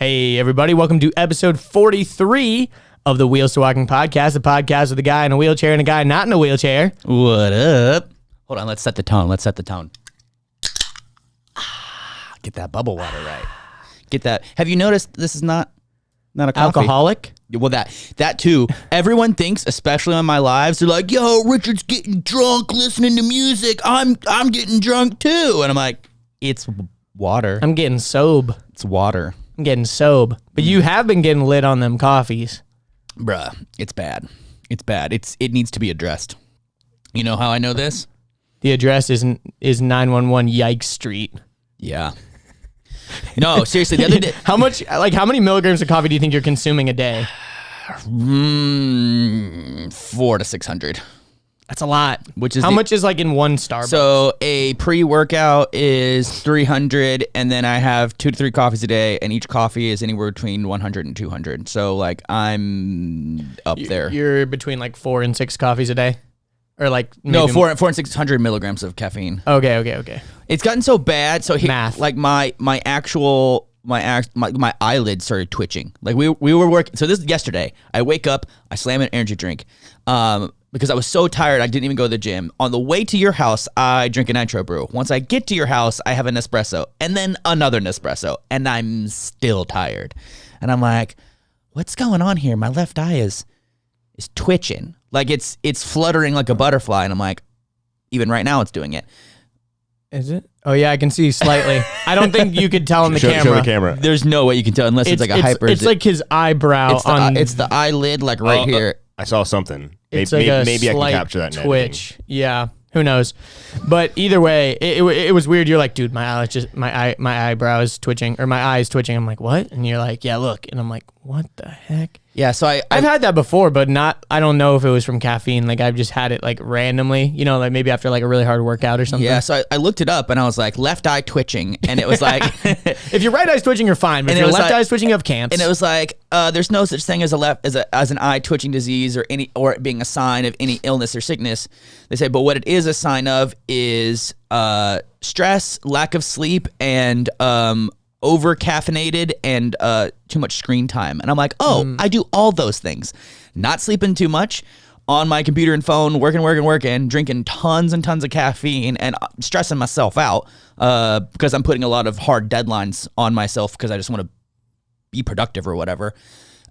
Hey, everybody. Welcome to episode 43 of the Wheels to Walking podcast, the podcast with a guy in a wheelchair and a guy not in a wheelchair. What up? Hold on, let's set the tone. Get that bubble water right. Get that. Have you noticed this is not a coffee? Alcoholic? Well, that too. Everyone thinks, especially on my lives, they're like, yo, Richard's getting drunk listening to music. I'm getting drunk too. And I'm like, it's water. I'm getting sob. It's water. I'm getting sob. But you have been getting lit on them coffees. Bruh, it's bad. It's bad. It needs to be addressed. You know how I know this? The address is 911 Yikes Street. Yeah. No, seriously, the other day. How many milligrams of coffee do you think you're consuming a day? 400 to 600. That's a lot. Which is how much is like in one Starbucks? So a pre-workout is 300, and then I have 2 to 3 coffees a day, and each coffee is anywhere between 100 and 200. So like I'm up there. You're between like 4 and 6 coffees a day, or like no 4 and 600 milligrams of caffeine. Okay. It's gotten so bad. So math. Like my eyelids started twitching. Like we were working. So this is yesterday. I wake up, I slam an energy drink. Because I was so tired, I didn't even go to the gym. On the way to your house, I drink a nitro brew. Once I get to your house, I have a Nespresso, and then another Nespresso, and I'm still tired. And I'm like, what's going on here? My left eye is twitching. Like it's fluttering like a butterfly, and I'm like, even right now it's doing it. Is it? Oh yeah, I can see slightly. I don't think you could tell on the camera. Show the camera. There's no way you can tell unless it's like a hyper. It's like his eyebrow it's the eyelid, like right here. I saw something. It's maybe I can capture that twitch. Yeah, who knows? But either way, it was weird. You're like, dude, my eyebrow is twitching, or my eye is twitching. I'm like, what? And you're like, yeah, look. And I'm like, what the heck? Yeah, so I've had that before, but I don't know if it was from caffeine. Like I've just had it like randomly, you know, like maybe after like a really hard workout or something. Yeah, so I looked it up and I was like, left eye twitching, and it was like, if your right eye's twitching, you're fine. But if your left eye's twitching, you have camps. And it was like, there's no such thing as an eye twitching disease or it being a sign of any illness or sickness. They say, but what it is a sign of is stress, lack of sleep, and over caffeinated and too much screen time. And I'm like, I do all those things. Not sleeping too much, on my computer and phone, working, drinking tons and tons of caffeine, and stressing myself out because I'm putting a lot of hard deadlines on myself because I just want to be productive or whatever.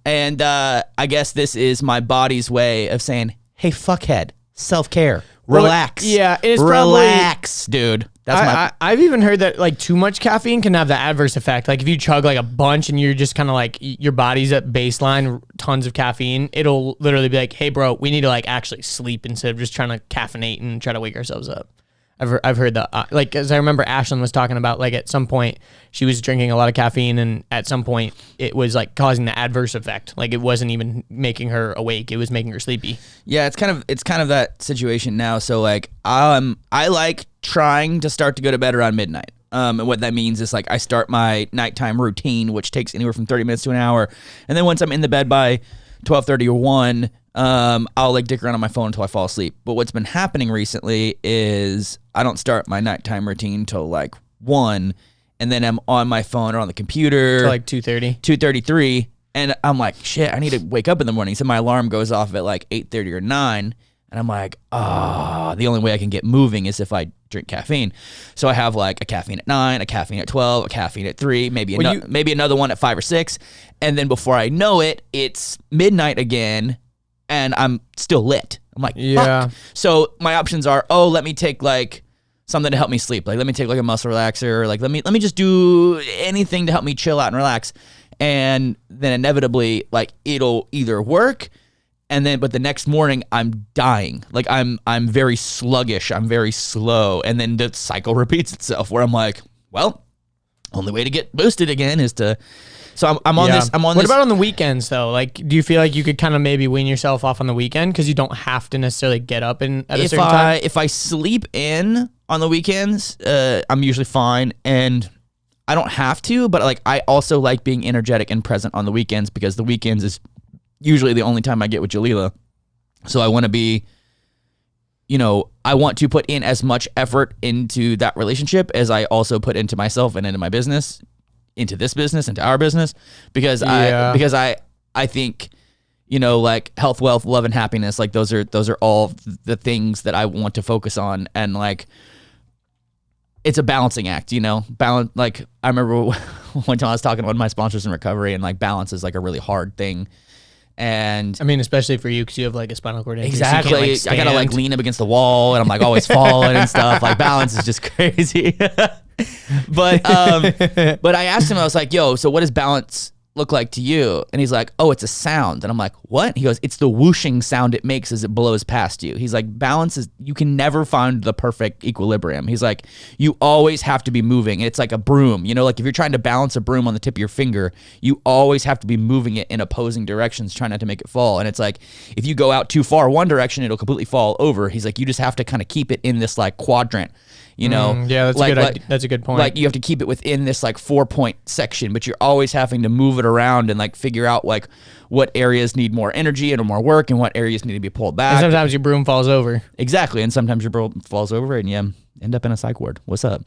And I guess this is my body's way of saying, hey, fuckhead, self-care, relax. Yeah, it's relax, dude. I've even heard that like too much caffeine can have the adverse effect. Like if you chug like a bunch and you're just kind of like your body's at baseline, tons of caffeine, it'll literally be like, hey bro, we need to like actually sleep instead of just trying to caffeinate and try to wake ourselves up. I've heard that, like, as I remember Ashlyn was talking about, like at some point she was drinking a lot of caffeine and at some point it was like causing the adverse effect. Like it wasn't even making her awake, it was making her sleepy. Yeah, it's kind of that situation now. So like I like trying to start to go to bed around midnight. And what that means is like I start my nighttime routine, which takes anywhere from 30 minutes to an hour. And then once I'm in the bed by 12:30 or 1, I'll like dick around on my phone until I fall asleep. But what's been happening recently is I don't start my nighttime routine till like 1, and then I'm on my phone or on the computer till like 2:30, 2:33, and I'm like, shit, I need to wake up in the morning. So my alarm goes off at like 8:30 or 9, and I'm like, the only way I can get moving is if I drink caffeine. So I have like a caffeine at 9, a caffeine at 12, a caffeine at 3, maybe another one at 5 or 6, and then before I know it, it's midnight again. And I'm still lit. I'm like, yeah. Fuck. So my options are, let me take like something to help me sleep. Like, let me take like a muscle relaxer. Like, let me just do anything to help me chill out and relax. And then inevitably, like, it'll either work, but the next morning I'm dying. Like I'm very sluggish. I'm very slow. And then the cycle repeats itself where I'm like, well, only way to get boosted again is to. So I'm on this. What about on the weekends though? Like, do you feel like you could kind of maybe wean yourself off on the weekend because you don't have to necessarily get up at a certain time? If I sleep in on the weekends, I'm usually fine, and I don't have to. But like, I also like being energetic and present on the weekends because the weekends is usually the only time I get with Jalila. So I want to be, I want to put in as much effort into that relationship as I also put into myself and into my business. into this business, into our business, because I think, you know, like health, wealth, love, and happiness, like those are all the things that I want to focus on, and like it's a balancing act, you know. Balance. Like I remember one time I was talking to one of my sponsors in recovery, and like balance is like a really hard thing. And I mean, especially for you, because you have like a spinal cord injury. Exactly. So you can't, like, I gotta like lean up against the wall, and I'm like always falling and stuff. Like balance is just crazy. But I asked him, I was like, yo, so what does balance look like to you? And he's like, oh, it's a sound. And I'm like, what? He goes, it's the whooshing sound it makes as it blows past you. He's like, balance is, you can never find the perfect equilibrium. He's like, you always have to be moving. It's like a broom, you know, like if you're trying to balance a broom on the tip of your finger, you always have to be moving it in opposing directions, trying not to make it fall. And it's like, if you go out too far one direction, it'll completely fall over. He's like, you just have to kind of keep it in this like quadrant. You know, yeah, that's a good point. Like you have to keep it within this like 4-point section, but you're always having to move it around and like figure out like what areas need more energy and more work, and what areas need to be pulled back. And sometimes your broom falls over. Exactly, and sometimes your broom falls over, and you end up in a psych ward. What's up?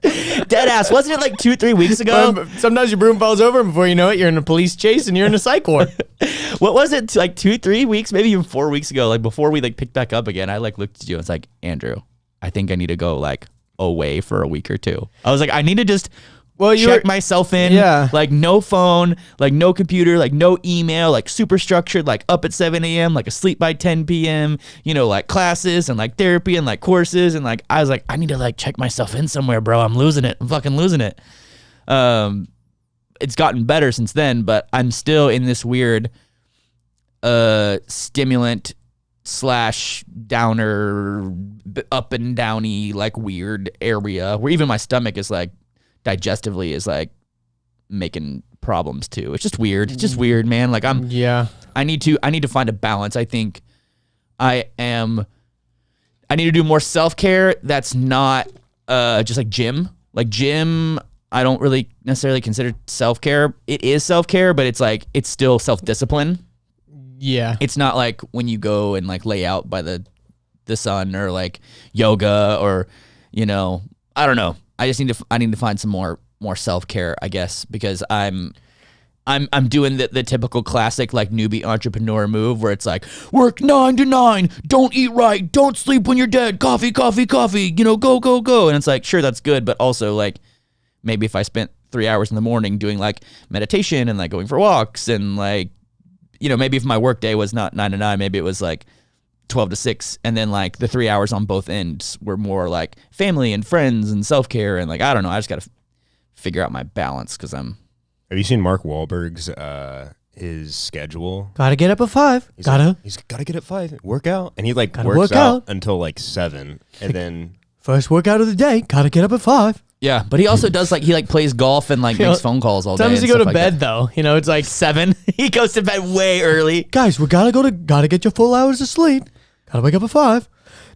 Deadass, wasn't it like 2-3 weeks ago? Sometimes your broom falls over, and before you know it, you're in a police chase and you're in a psych ward. What was it, like 2-3 weeks, maybe even 4 weeks ago, like before we like picked back up again, I like looked at you and was like, Andrew, I think I need to go like away for a week or two. I was like, I need to just check myself in. Yeah. Like no phone, like no computer, like no email, like super structured, like up at 7 a.m., like asleep by 10 p.m., you know, like classes and like therapy and like courses. And like, I was like, I need to like check myself in somewhere, bro. I'm losing it. I'm fucking losing it. It's gotten better since then, but I'm still in this weird stimulant / downer, up and downy, like weird area where even my stomach is like digestively is like making problems too. It's just weird. It's just weird, man. Like I need to find a balance. I think I need to do more self-care that's not just like gym. Like gym, I don't really necessarily consider self-care. It is self-care, but it's like it's still self-discipline. Yeah. It's not like when you go and like lay out by the sun or like yoga or, you know, I don't know. I need to find some more self-care, I guess, because I'm doing the typical classic like newbie entrepreneur move where it's like work 9 to 9, don't eat right, don't sleep when you're dead, coffee, you know, go. And it's like, sure, that's good. But also like maybe if I spent 3 hours in the morning doing like meditation and like going for walks and like, you know, maybe if my work day was not 9 to 9, maybe it was like 12 to 6. And then like the 3 hours on both ends were more like family and friends and self-care. And like, I don't know. I just got to figure out my balance because Have you seen Mark Wahlberg's his schedule? Gotta get up at 5. He's got to get up 5, work out. And he like works out until like 7. And then first workout of the day, gotta get up at 5. Yeah, but he also does like, he like plays golf and like makes phone calls all day. Sometimes you go to bed though, you know, it's like 7. He goes to bed way early. Guys, we gotta get your full hours of sleep. Gotta wake up at 5.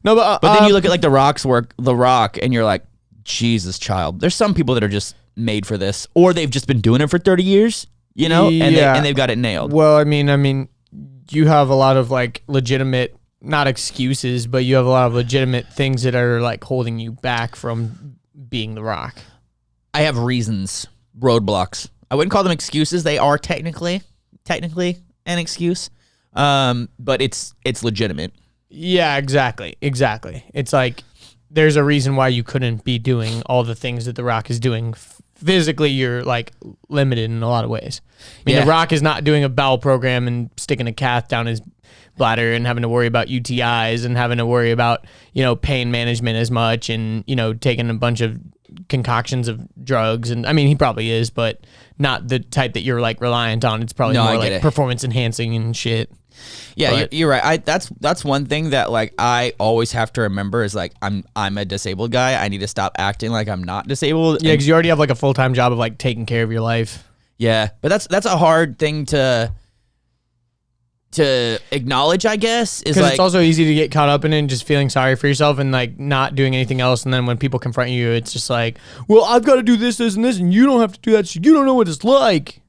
No, but then you look at like The Rock, and you're like, Jesus, child. There's some people that are just made for this, or they've just been doing it for 30 years, you know, and they've got it nailed. Well, I mean, you have a lot of like legitimate, not excuses, but you have a lot of legitimate things that are like holding you back from being The Rock. I have reasons, roadblocks. I wouldn't call them excuses. They are technically an excuse, but it's legitimate. Yeah, exactly. It's like there's a reason why you couldn't be doing all the things that The Rock is doing. Physically, you're like limited in a lot of ways. I mean, The Rock is not doing a bowel program and sticking a cath down his bladder and having to worry about UTIs and having to worry about, you know, pain management as much and, you know, taking a bunch of concoctions of drugs. And I mean, he probably is, but not the type that you're like reliant on. It's probably more like performance enhancing and shit. Yeah, you're right. That's one thing that like I always have to remember is like I'm a disabled guy. I need to stop acting like I'm not disabled. Yeah, because you already have like a full-time job of like taking care of your life. Yeah, but that's a hard thing to acknowledge, I guess. Is like, it's also easy to get caught up in it and just feeling sorry for yourself and like not doing anything else. And then when people confront you, it's just like, well, I've got to do this, and this, and you don't have to do that. So you don't know what it's like.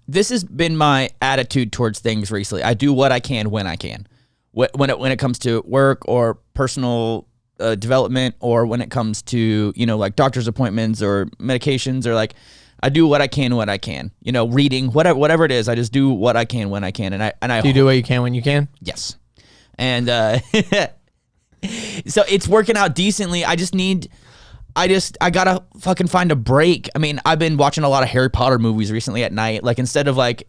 This has been my attitude towards things recently. I do what I can when I can. When it comes to work or personal development or when it comes to, like doctor's appointments or medications, or like I do what I can when I can. Reading, whatever it is, I just do what I can when I can. And I Do you do what you can when you can? Yes. And so it's working out decently. I gotta fucking find a break. I mean, I've been watching a lot of Harry Potter movies recently at night. Like, instead of like,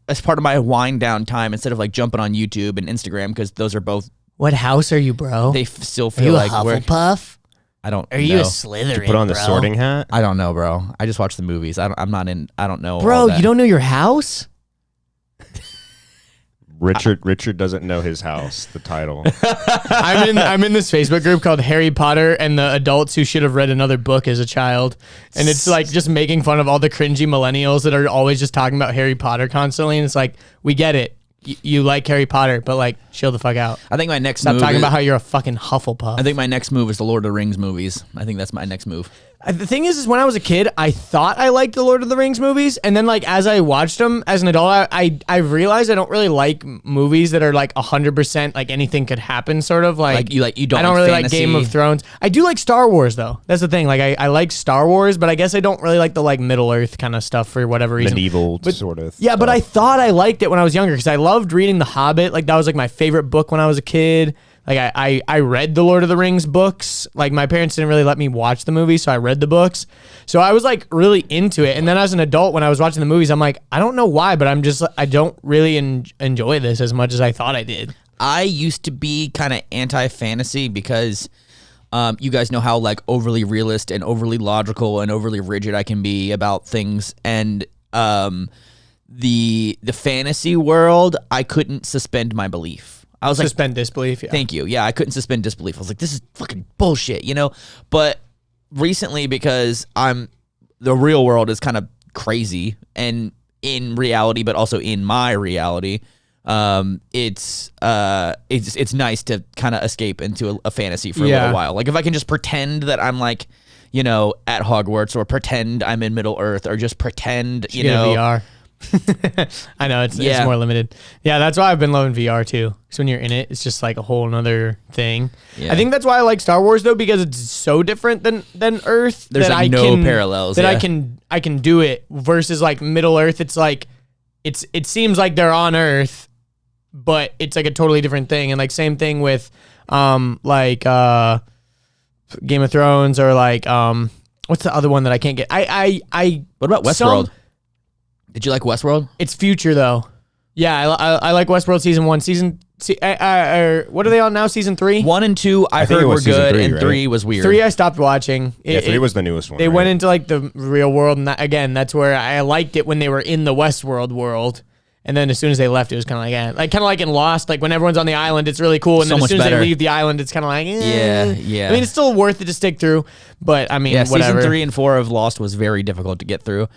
as part of my wind down time, instead of like jumping on YouTube and Instagram, because those are both. What house are you, bro? They still Are feel you a like we're. Hufflepuff? I don't. Are you a know. Slytherin? Put on the bro? sorting hat. I don't know, bro. I just watch the movies. I'm not in. I don't know. all Bro, that. you don't know your house? Richard doesn't know his house. The title. I'm in this Facebook group called Harry Potter and the adults who should have read another book as a child, and it's like just making fun of all the cringy millennials that are always just talking about Harry Potter constantly. And it's like, we get it. You like Harry Potter, but like, chill the fuck out. I think my next Stop move talking is- about how you're a fucking Hufflepuff. I think my next move is the Lord of the Rings movies. I think that's my next move. The thing is when I was a kid, I thought I liked the Lord of the Rings movies, and then like as I watched them as an adult, I realized I don't really like movies that are like 100% like anything could happen, sort of like you don't. I don't like really fantasy. like Game of Thrones. I do like Star Wars though. That's the thing. Like I like Star Wars, but I guess I don't really like the like Middle Earth kind of stuff for whatever reason. Medieval sort of. Yeah, but stuff. I thought I liked it when I was younger because I loved reading The Hobbit. Like that was like my favorite book when I was a kid. Like I read the Lord of the Rings books. Like my parents didn't really let me watch the movies, so I read the books. So I was like really into it. And then as an adult, when I was watching the movies, I'm like, I don't know why, but I don't really enjoy this as much as I thought I did. I used to be kind of anti-fantasy because you guys know how like overly realist and overly logical and overly rigid I can be about things. And the fantasy world, I couldn't suspend my belief. I was Suspend disbelief. Yeah. Thank you. Yeah, I couldn't suspend disbelief. I was like, this is fucking bullshit, But recently, because the real world is kind of crazy, and in reality, but also in my reality, it's nice to kind of escape into a fantasy for a little while. Like if I can just pretend that I'm like, at Hogwarts, or pretend I'm in Middle Earth, or just pretend, Get a VR. I know it's more limited. Yeah, that's why I've been loving VR too. Because when you're in it, it's just like a whole nother thing. Yeah. I think that's why I like Star Wars though, because it's so different than Earth. There's that like no parallels. That I can do it versus like Middle Earth. It's like it seems like they're on Earth, but it's like a totally different thing. And like same thing with Game of Thrones, or like what's the other one that I can't get? What about Westworld? Did you like Westworld? It's future though. Yeah, I like Westworld season 1. What are they on now? Season 3? 1 and 2 I heard were good, 3, and right? 3 was weird. 3 I stopped watching. 3 was the newest one. They went into like the real world, and that's where I liked it when they were in the Westworld world. And then as soon as they left, it was kind of like, kind of like in Lost, like when everyone's on the island, it's really cool. And So then as much soon as better. they leave the island, it's kind of like, Yeah. I mean, it's still worth it to stick through, but I mean, whatever. Season 3 and 4 of Lost was very difficult to get through.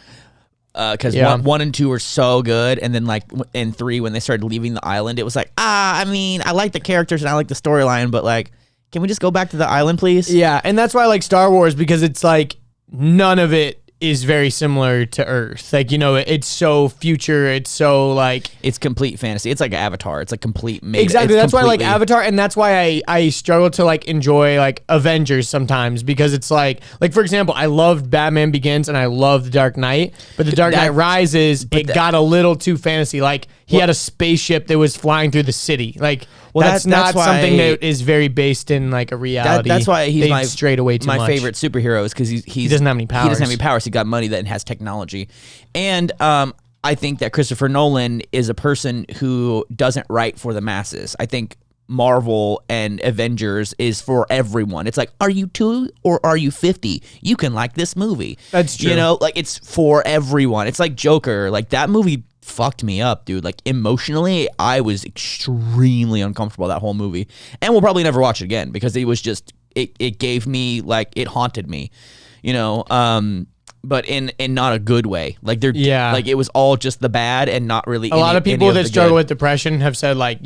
Because 1 and 2 were so good, and then like in 3, when they started leaving the island, it was like, I mean, I like the characters and I like the storyline, but like, can we just go back to the island, please? Yeah, and that's why I like Star Wars, because it's like none of it is very similar to Earth. Like, it's so future. It's so like it's complete fantasy. It's like Avatar. It's like complete. Exactly. That's why I like Avatar, and that's why I struggle to like enjoy like Avengers sometimes, because it's like for example, I loved Batman Begins and I loved The Dark Knight, but The Dark Knight Rises, got a little too fantasy. Like he had a spaceship that was flying through the city. Like that's not something that is very based in like a reality. That's why he's my straight away too much. My favorite superhero is because he doesn't have any powers. He doesn't have any powers. He got money that has technology, and I think that Christopher Nolan is a person who doesn't write for the masses. I think Marvel and Avengers is for everyone. It's like, are you 2 or are you 50? You can like this movie. That's true. Like it's for everyone. It's like Joker. Like that movie fucked me up, dude. Like emotionally, I was extremely uncomfortable that whole movie, and we'll probably never watch it again because it was just it gave me like it haunted me, but in not a good way. Like like it was all just the bad and not really. A lot of people that struggle with depression have said like,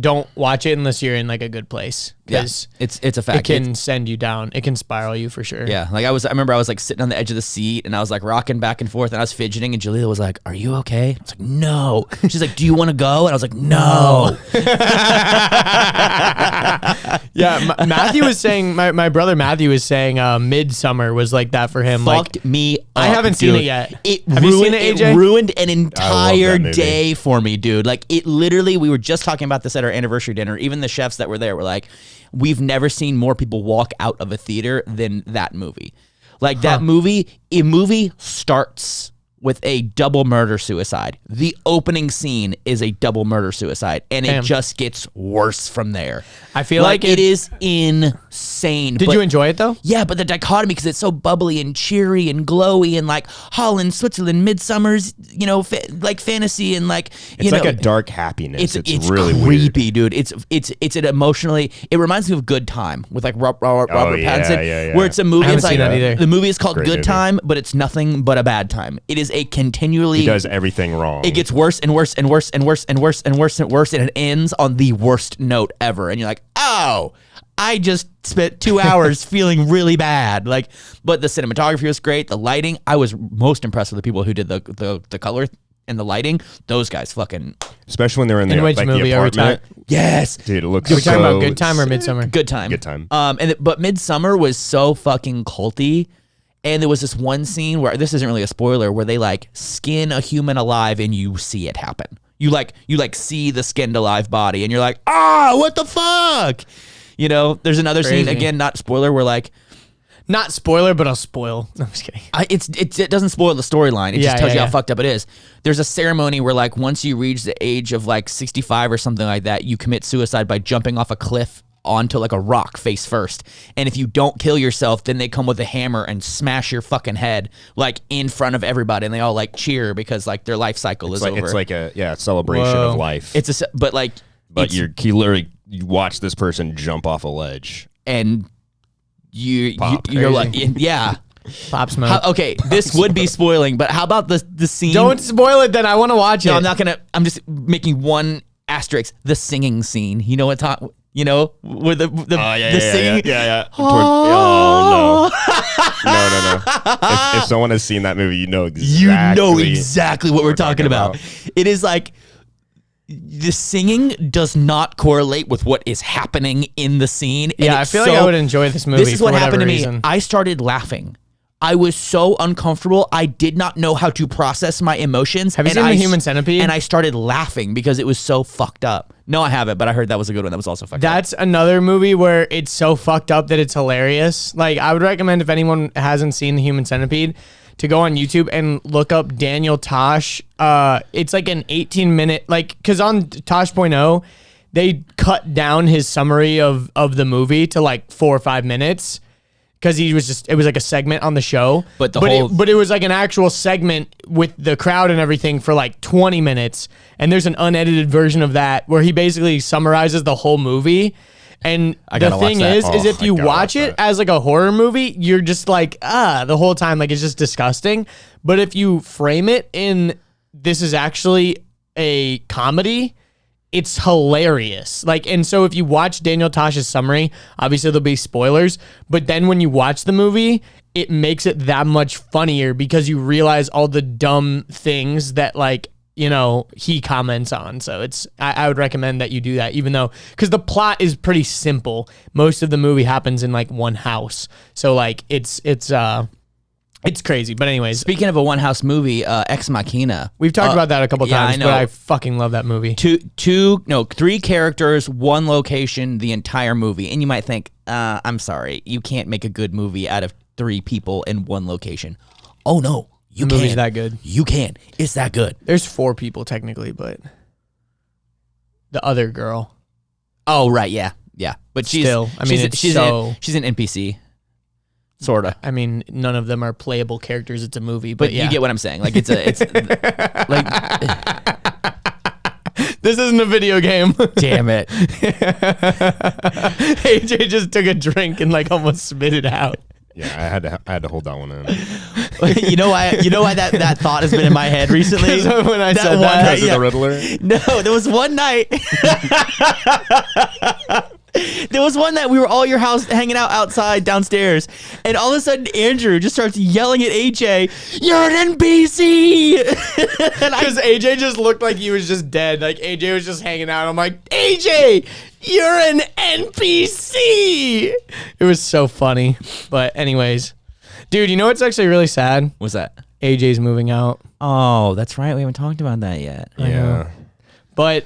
don't watch it unless you're in like a good place, because it's a fact. It can send you down. It can spiral you for sure. Yeah, like I remember I was like sitting on the edge of the seat and I was like rocking back and forth and I was fidgeting and Jalila was like, "Are you okay?" I was like, "No." She's like, "Do you want to go?" And I was like, "No." Yeah, Matthew was saying, my brother Matthew was saying, Midsummer was like that for him. Fucked me up, I haven't seen it yet. Have you seen it, AJ? It ruined an I entire love that day for me, dude. Like it literally, we were just talking about this at our anniversary dinner. Even the chefs that were there were like, we've never seen more people walk out of a theater than that movie. Like that movie, a movie starts with a double murder suicide. The opening scene is a double murder suicide, and it just gets worse from there. I feel like it is insane. Did you enjoy it though? Yeah, but the dichotomy, because it's so bubbly and cheery and glowy and like Holland, Switzerland, Midsummer's, you know, like fantasy and like it's like a dark happiness. It's really creepy, weird. dude. It's an emotionally. It reminds me of Good Time with like Robert Pattinson, where it's a movie. I haven't it's like seen that either. The movie is called Great Good movie. Time, but it's nothing but a bad time. It is a continually. He does everything wrong. It gets worse and worse and worse and worse and worse and worse and worse, and it ends on the worst note ever. And you're like, oh, I just spent 2 hours feeling really bad. Like, but the cinematography was great. The lighting, I was most impressed with the people who did the color and the lighting. Those guys fucking. Especially when they're in the, which like, movie the are we apartment. Yes, Dude, it looks Are we talking about so Good Time or Midsummer? Good Time. Good Time. But Midsummer was so fucking culty. And there was this one scene where, this isn't really a spoiler, where they like skin a human alive and you see it happen. You like see the skinned alive body and you're like, what the fuck? You know, there's another scene, again, not spoiler, where like, not spoiler, but I'll spoil. No, I'm just kidding. It doesn't spoil the storyline. It just tells you how yeah. fucked up it is. There's a ceremony where like once you reach the age of like 65 or something like that, you commit suicide by jumping off a cliff onto like a rock face first. And if you don't kill yourself, then they come with a hammer and smash your fucking head like in front of everybody, and they all like cheer because like their life cycle is over. It's like a celebration of life. But you literally you watch this person jump off a ledge and you're Crazy. like, yeah. Pop Smoke. Okay, this would be spoiling, but how about the scene? Don't spoil it then. I want to watch it. No, I'm not gonna. I'm just making one asterisk. The singing scene. You know what? You know, where the singing. Yeah. Oh no. If someone has seen that movie, you know exactly what we're talking about. It is like the singing does not correlate with what is happening in the scene. Yeah, I feel like I would enjoy this movie. This is what happened to reason. me. I started laughing. I was so uncomfortable. I did not know how to process my emotions. Have you seen The Human Centipede? And I started laughing because it was so fucked up. No, I haven't, but I heard that was a good one. That was also fucked up. That's another movie where it's so fucked up that it's hilarious. Like, I would recommend, if anyone hasn't seen The Human Centipede, to go on YouTube and look up Daniel Tosh. It's like an 18-minute, like, because on Tosh.0, they cut down his summary of the movie to like 4 or 5 minutes. Because it was like a segment on the show, but it was like an actual segment with the crowd and everything for like 20 minutes. And there's an unedited version of that where he basically summarizes the whole movie. And the thing is if you watch it as like a horror movie, you're just like, the whole time, like it's just disgusting. But if you frame it in, this is actually a comedy, it's hilarious. Like, and so if you watch Daniel Tosh's summary, obviously there'll be spoilers, but then when you watch the movie, it makes it that much funnier because you realize all the dumb things that, like, you know, he comments on. So I would recommend that you do that, even though, because the plot is pretty simple. Most of the movie happens in like one house. So like it's crazy. But anyways, speaking of a one house movie, Ex Machina. We've talked about that a couple times, I know. but I fucking love that movie. 3 characters, 1 location, the entire movie. And you might think, I'm sorry, you can't make a good movie out of 3 people in 1 location. Oh no, you The can. movie's that good. You can. It's that good. There's 4 people technically, but the other girl. Oh right, yeah. But she's Still, I mean, she's an NPC. Sorta. I mean, none of them are playable characters. It's a movie, but yeah. You get what I'm saying. Like it's like this isn't a video game. damn it. AJ just took a drink and like almost spit it out. Yeah, I had to hold that one in. You know why that thought has been in my head recently? When I said Because of the Riddler? No, there was one night. There was one that we were all at your house hanging out outside downstairs, and all of a sudden Andrew just starts yelling at AJ, "You're an NPC!" Because AJ just looked like he was just dead. Like AJ was just hanging out. I'm like, AJ, you're an NPC. It was so funny. But anyways, dude, you know what's actually really sad? What's that? AJ's moving out. Oh, that's right. We haven't talked about that yet. Yeah. But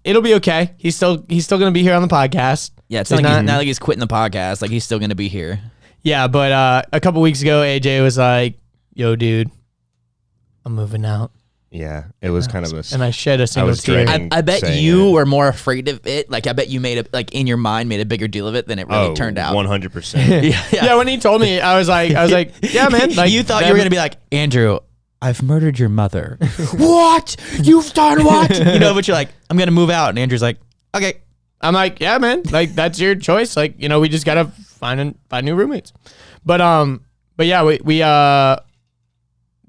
it'll be okay. He's still gonna be here on the podcast. Yeah, it's not like he's quitting the podcast. Like he's still gonna be here. Yeah, but a couple weeks ago, AJ was like, "Yo, dude, I'm moving out." Yeah, it was kind of a... And I shed a single tear. I bet you were more afraid of it. Like I bet you made it, like in your mind, made a bigger deal of it than it really turned out. 100%. Yeah, when he told me, I was like, yeah, man. Like, you thought you were gonna be like, Andrew, I've murdered your mother. What? You've done what? You know, but you're like, I'm gonna move out, and Andrew's like, okay. I'm like, yeah, man. Like that's your choice. Like, you know, we just gotta find new roommates. But yeah,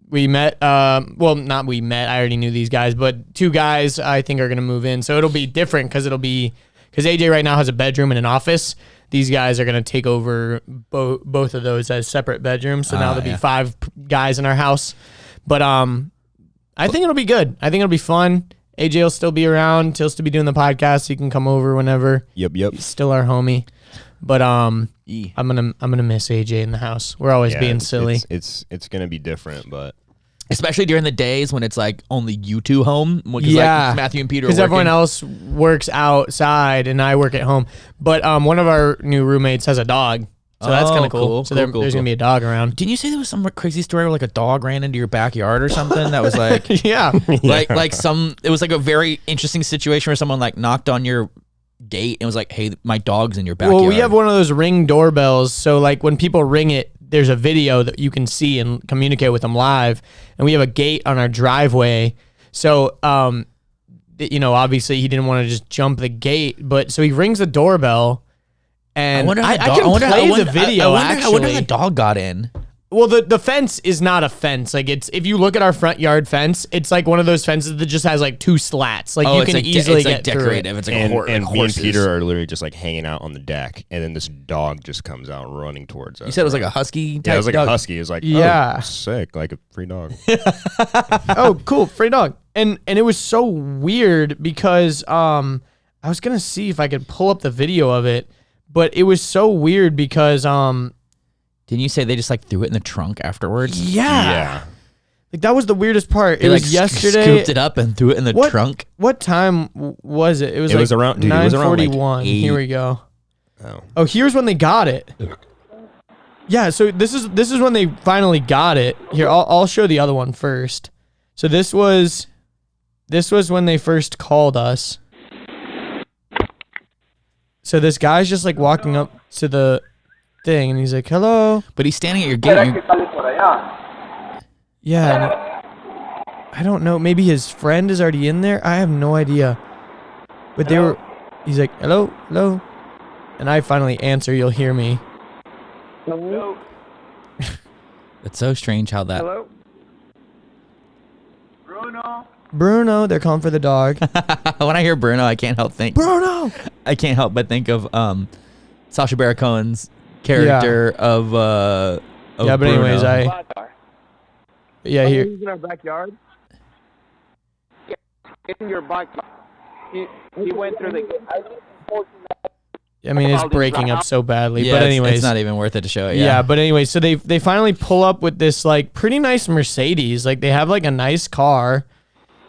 we met. Well, not we met. I already knew these guys, but two guys I think are gonna move in. So it'll be different because AJ right now has a bedroom and an office. These guys are gonna take over both of those as separate bedrooms. So now there'll be 5 guys in our house. But I think it'll be good. I think it'll be fun. AJ will still be around. He'll still be doing the podcast. He can come over whenever. Yep. He's still our homie. But I'm gonna miss AJ in the house. We're always being silly. It's gonna be different, but especially during the days when it's like only you two home. Like Matthew and Peter. Because everyone else works outside and I work at home. But one of our new roommates has a dog. So that's kind of cool. So there's going to be a dog around. Didn't you say there was some crazy story where like a dog ran into your backyard or something? That was like, yeah. It was like a very interesting situation where someone like knocked on your gate and was like, hey, my dog's in your backyard. Well, we have one of those Ring doorbells. So like when people ring it, there's a video that you can see and communicate with them live. And we have a gate on our driveway. So, you know, obviously he didn't want to just jump the gate, but so he rings the doorbell. And I can play the video. I wonder how the dog got in. Well, the fence is not a fence. Like if you look at our front yard fence, it's like one of those fences that just has like 2 slats. Like you can easily get decorative. Through it. It's like and me and Peter are literally just like hanging out on the deck, and then this dog just comes out running towards us. You said it was like a husky type Yeah, it was like dog? a husky. It was like, sick, like a free dog. Oh, cool, free dog. And it was so weird because I was gonna see if I could pull up the video of it. But it was so weird because didn't you say they just like threw it in the trunk afterwards? Yeah. Like that was the weirdest part. They it was yesterday. Scooped it up and threw it in the trunk. What time was it? It was around 9:41. Here we go. Oh, here's when they got it. Yeah, so this is when they finally got it. Here, I'll show the other one first. So this was when they first called us. So this guy's just like walking up to the thing and he's like, hello. But he's standing at your gate. Yeah. I don't know. Maybe his friend is already in there. I have no idea. But he's like, hello. And I finally answer. You'll hear me. Hello. It's so strange how that. Hello. Bruno, they're calling for the dog. When I hear Bruno, I can't help but think of Sacha Baron Cohen's character of yeah, but Bruno. anyways, here. He's in our backyard. In your backyard. He went through the. I mean, it's breaking up so badly. Yeah, but anyways, it's not even worth it to show it. Yeah, but anyways, so they finally pull up with this like pretty nice Mercedes. Like they have like a nice car.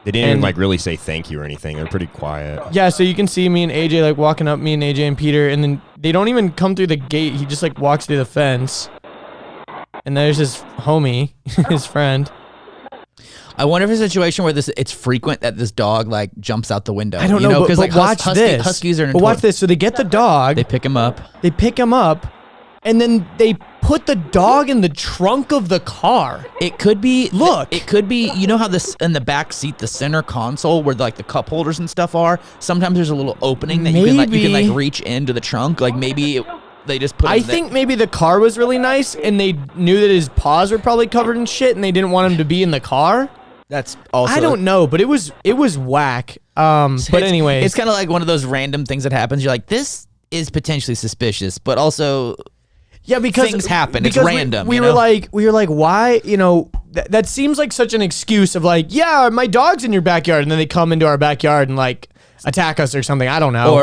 They didn't even like really say thank you or anything. They're pretty quiet. Yeah, so you can see me and AJ like walking up, me and AJ and Peter, and then they don't even come through the gate. He just like walks through the fence. And there's his homie, his friend. I wonder if it's a situation where it's frequent that this dog like jumps out the window. I don't know, because but watch this. Huskies are. But watch this. So they get the dog. They pick him up. And then they put the dog in the trunk of the car. It could be. Look. It could be. You know how this in the back seat, the center console where like the cup holders and stuff are. Sometimes there's a little opening that you can reach into the trunk. Like maybe they just put. I think maybe the car was really nice, and they knew that his paws were probably covered in shit, and they didn't want him to be in the car. That's also. I don't know, but it was whack. But anyway, it's kind of like one of those random things that happens. You're like, this is potentially suspicious, but also Yeah, because things happen. It's because random. We you were know? like, why? You know, that seems like such an excuse of like, yeah, my dog's in your backyard, and then they come into our backyard and like attack us or something. I don't know.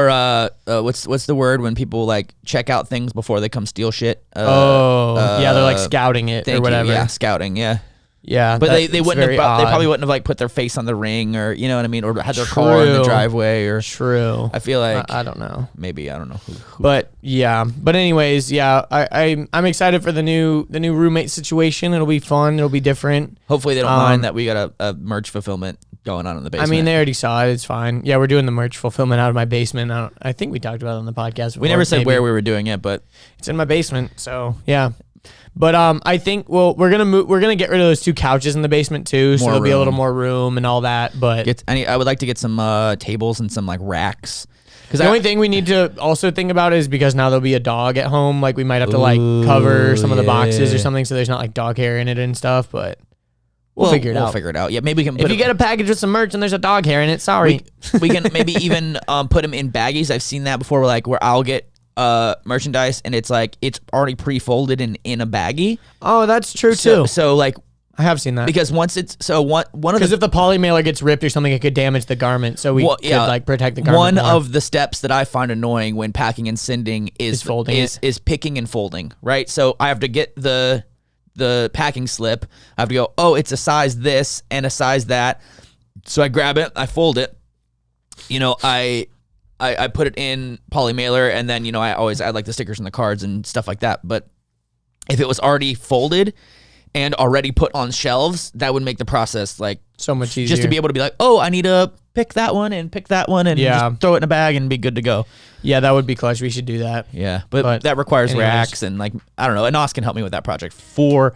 Or what's the word when people like check out things before they come steal shit? Yeah, they're like scouting it or whatever. Yeah, scouting. Yeah. Yeah, But they wouldn't have. They odd. probably wouldn't have like put their face on the ring, or you know what I mean, or had their car in the True. driveway, or True. I feel like I don't know. maybe I don't know. But yeah. But anyways, yeah. I'm excited for the new roommate situation. It'll be fun. It'll be different. Hopefully they don't mind that we got a merch fulfillment going on in the basement. I mean, they already saw it. It's fine. Yeah, we're doing the merch fulfillment out of my basement. I think we talked about it on the podcast before. We never said maybe. where we were doing it, but It's in my basement. So yeah. But I think we're gonna get rid of those 2 couches in the basement too, so More there'll be a little room. more room and all that. But I would like to get some tables and some like racks. the only thing we need to also think about is because now there'll be a dog at home, like we might have to like cover some of the boxes or something so there's not like dog hair in it and stuff. But we'll figure it out. We'll figure it out. Yeah, maybe we can. If you get a package with some merch and there's a dog hair in it, sorry. we can maybe even put them in baggies. I've seen that before, where I'll get merchandise and it's like it's already pre-folded in a baggie. Oh, that's true too. So like I have seen that. because once it's one of Because the if the poly mailer gets ripped or something, it could damage the garment. So we could like protect the garment. one more. of the steps that I find annoying when packing and sending is folding is picking and folding, right? So I have to get the packing slip. I have to go, oh, it's a size this and a size that. So I grab it, I fold it. You know, I put it in poly mailer, and then, you know, I always add like the stickers and the cards and stuff like that. But if it was already folded and already put on shelves, that would make the process like so much easier. just to be able to be like, oh, I need to pick that one and just throw it in a bag and be good to go. Yeah, that would be clutch. We should do that. Yeah, but that requires anyways. racks and like, I don't know. And Nos can help me with that project for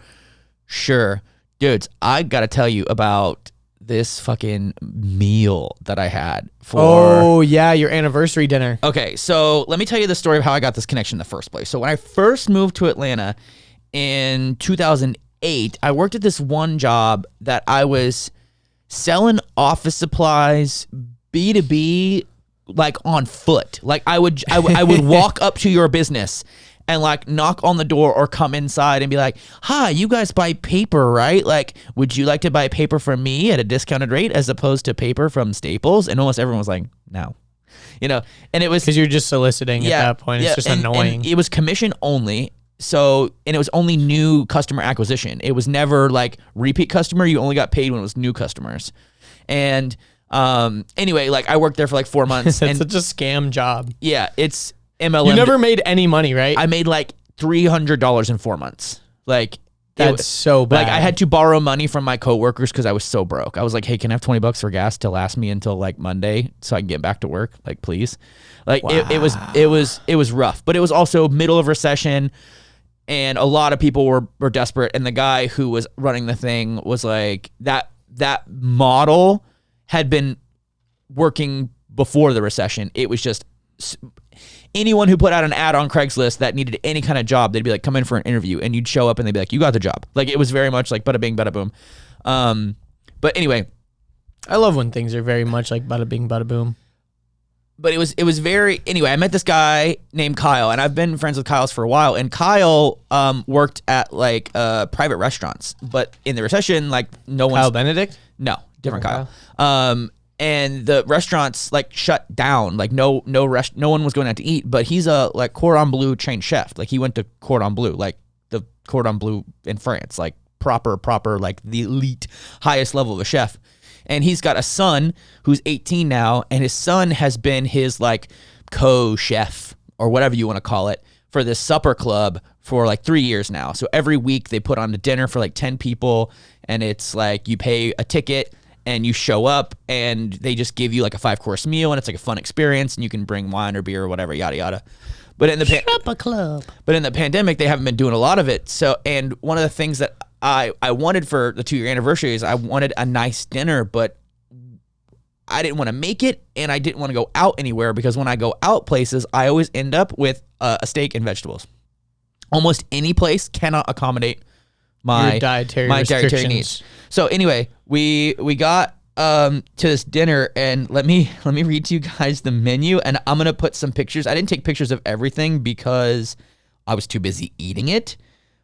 sure. Dudes, I got to tell you about this fucking meal that I had for... Oh, yeah, your anniversary dinner. Okay, so let me tell you the story of how I got this connection in the first place. So when I first moved to Atlanta in 2008, I worked at this one job that I was selling office supplies, B2B, like on foot. Like I would walk up to your business and like knock on the door or come inside and be like, hi, you guys buy paper, right? Like, would you like to buy paper from me at a discounted rate as opposed to paper from Staples? And almost everyone was like, no. You know, and it was... Because you're just soliciting at that point. It's just annoying. And it was commission only. So, and it was only new customer acquisition. It was never like repeat customer. You only got paid when it was new customers. And anyway, like I worked there for like 4 months. It's and such a scam job. yeah, it's MLM. You never made any money, right? I made like $300 in 4 months. Like That's so bad. Like I had to borrow money from my coworkers because I was so broke. I was like, hey, can I have $20 for gas to last me until like Monday so I can get back to work? Like, please. Like it was rough, but it was also middle of recession. And a lot of people were desperate. And the guy who was running the thing was like, that model had been working before the recession. It was just anyone who put out an ad on Craigslist that needed any kind of job, they'd be like, come in for an interview. And you'd show up and they'd be like, you got the job. Like it was very much like bada bing, bada boom. But anyway. I love when things are very much like bada bing, bada boom. But it was very, anyway, I met this guy named Kyle, and I've been friends with Kyle's for a while. And Kyle worked at like private restaurants, but in the recession, like no one. Kyle Benedict? No, different Kyle. And the restaurants like shut down. Like no one was going out to eat. But he's a like cordon bleu trained chef. Like he went to cordon bleu, like the cordon bleu in France, like proper like the elite highest level of a chef. And he's got a son who's 18 now, and his son has been his like co-chef or whatever you want to call it for this supper club for like 3 years now. So every week they put on a dinner for like 10 people, and it's like you pay a ticket and you show up, and they just give you like a 5-course meal, and it's like a fun experience, and you can bring wine or beer or whatever, yada yada. But in the pandemic, they haven't been doing a lot of it. So, and one of the things that I wanted for the 2-year anniversary is I wanted a nice dinner, but I didn't want to make it, and I didn't want to go out anywhere because when I go out places, I always end up with a steak and vegetables. Almost any place cannot accommodate my dietary needs. So anyway, we got to this dinner, and let me read to you guys the menu, and I'm gonna put some pictures. I didn't take pictures of everything because I was too busy eating it.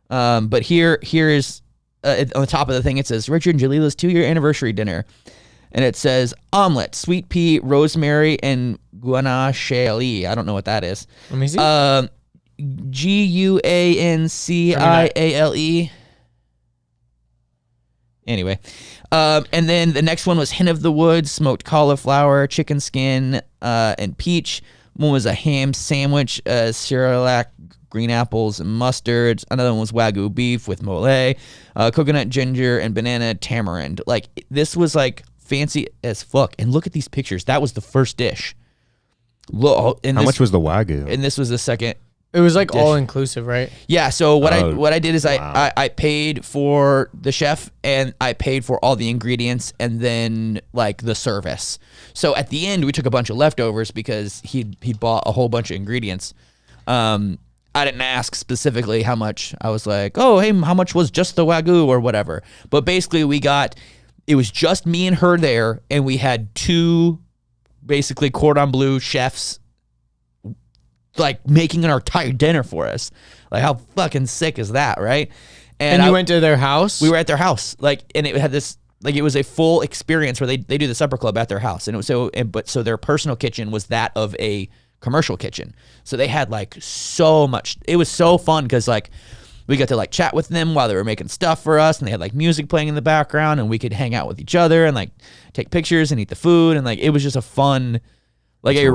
But here is on the top of the thing. It says Richard and Jalila's 2-year anniversary dinner, and it says omelet, sweet pea, rosemary, and guanciale. I don't know what that is. Let me see. Guanciale. Anyway, and then the next one was Hen of the Woods, smoked cauliflower, chicken skin, and peach. One was a ham sandwich, Cerelac, green apples, and mustard. Another one was Wagyu beef with mole, coconut ginger, and banana tamarind. Like, this was like fancy as fuck. And look at these pictures. That was the first dish. How much was the Wagyu? And this was the second. It was like dish. all inclusive, right? Yeah. So what I did is wow. I paid for the chef, and I paid for all the ingredients, and then like the service. So at the end, we took a bunch of leftovers because he bought a whole bunch of ingredients. I didn't ask specifically how much. I was like, oh, hey, how much was just the Wagyu or whatever. But basically, it was just me and her there, and we had 2 basically cordon bleu chefs like making an entire dinner for us. Like, how fucking sick is that, right? And you went to their house? We were at their house, like, and it had this, like, it was a full experience where they do the supper club at their house, and it was so their personal kitchen was that of a commercial kitchen. So they had like so much. It was so fun because like we got to like chat with them while they were making stuff for us, and they had like music playing in the background, and we could hang out with each other and like take pictures and eat the food, and like it was just a fun. Like a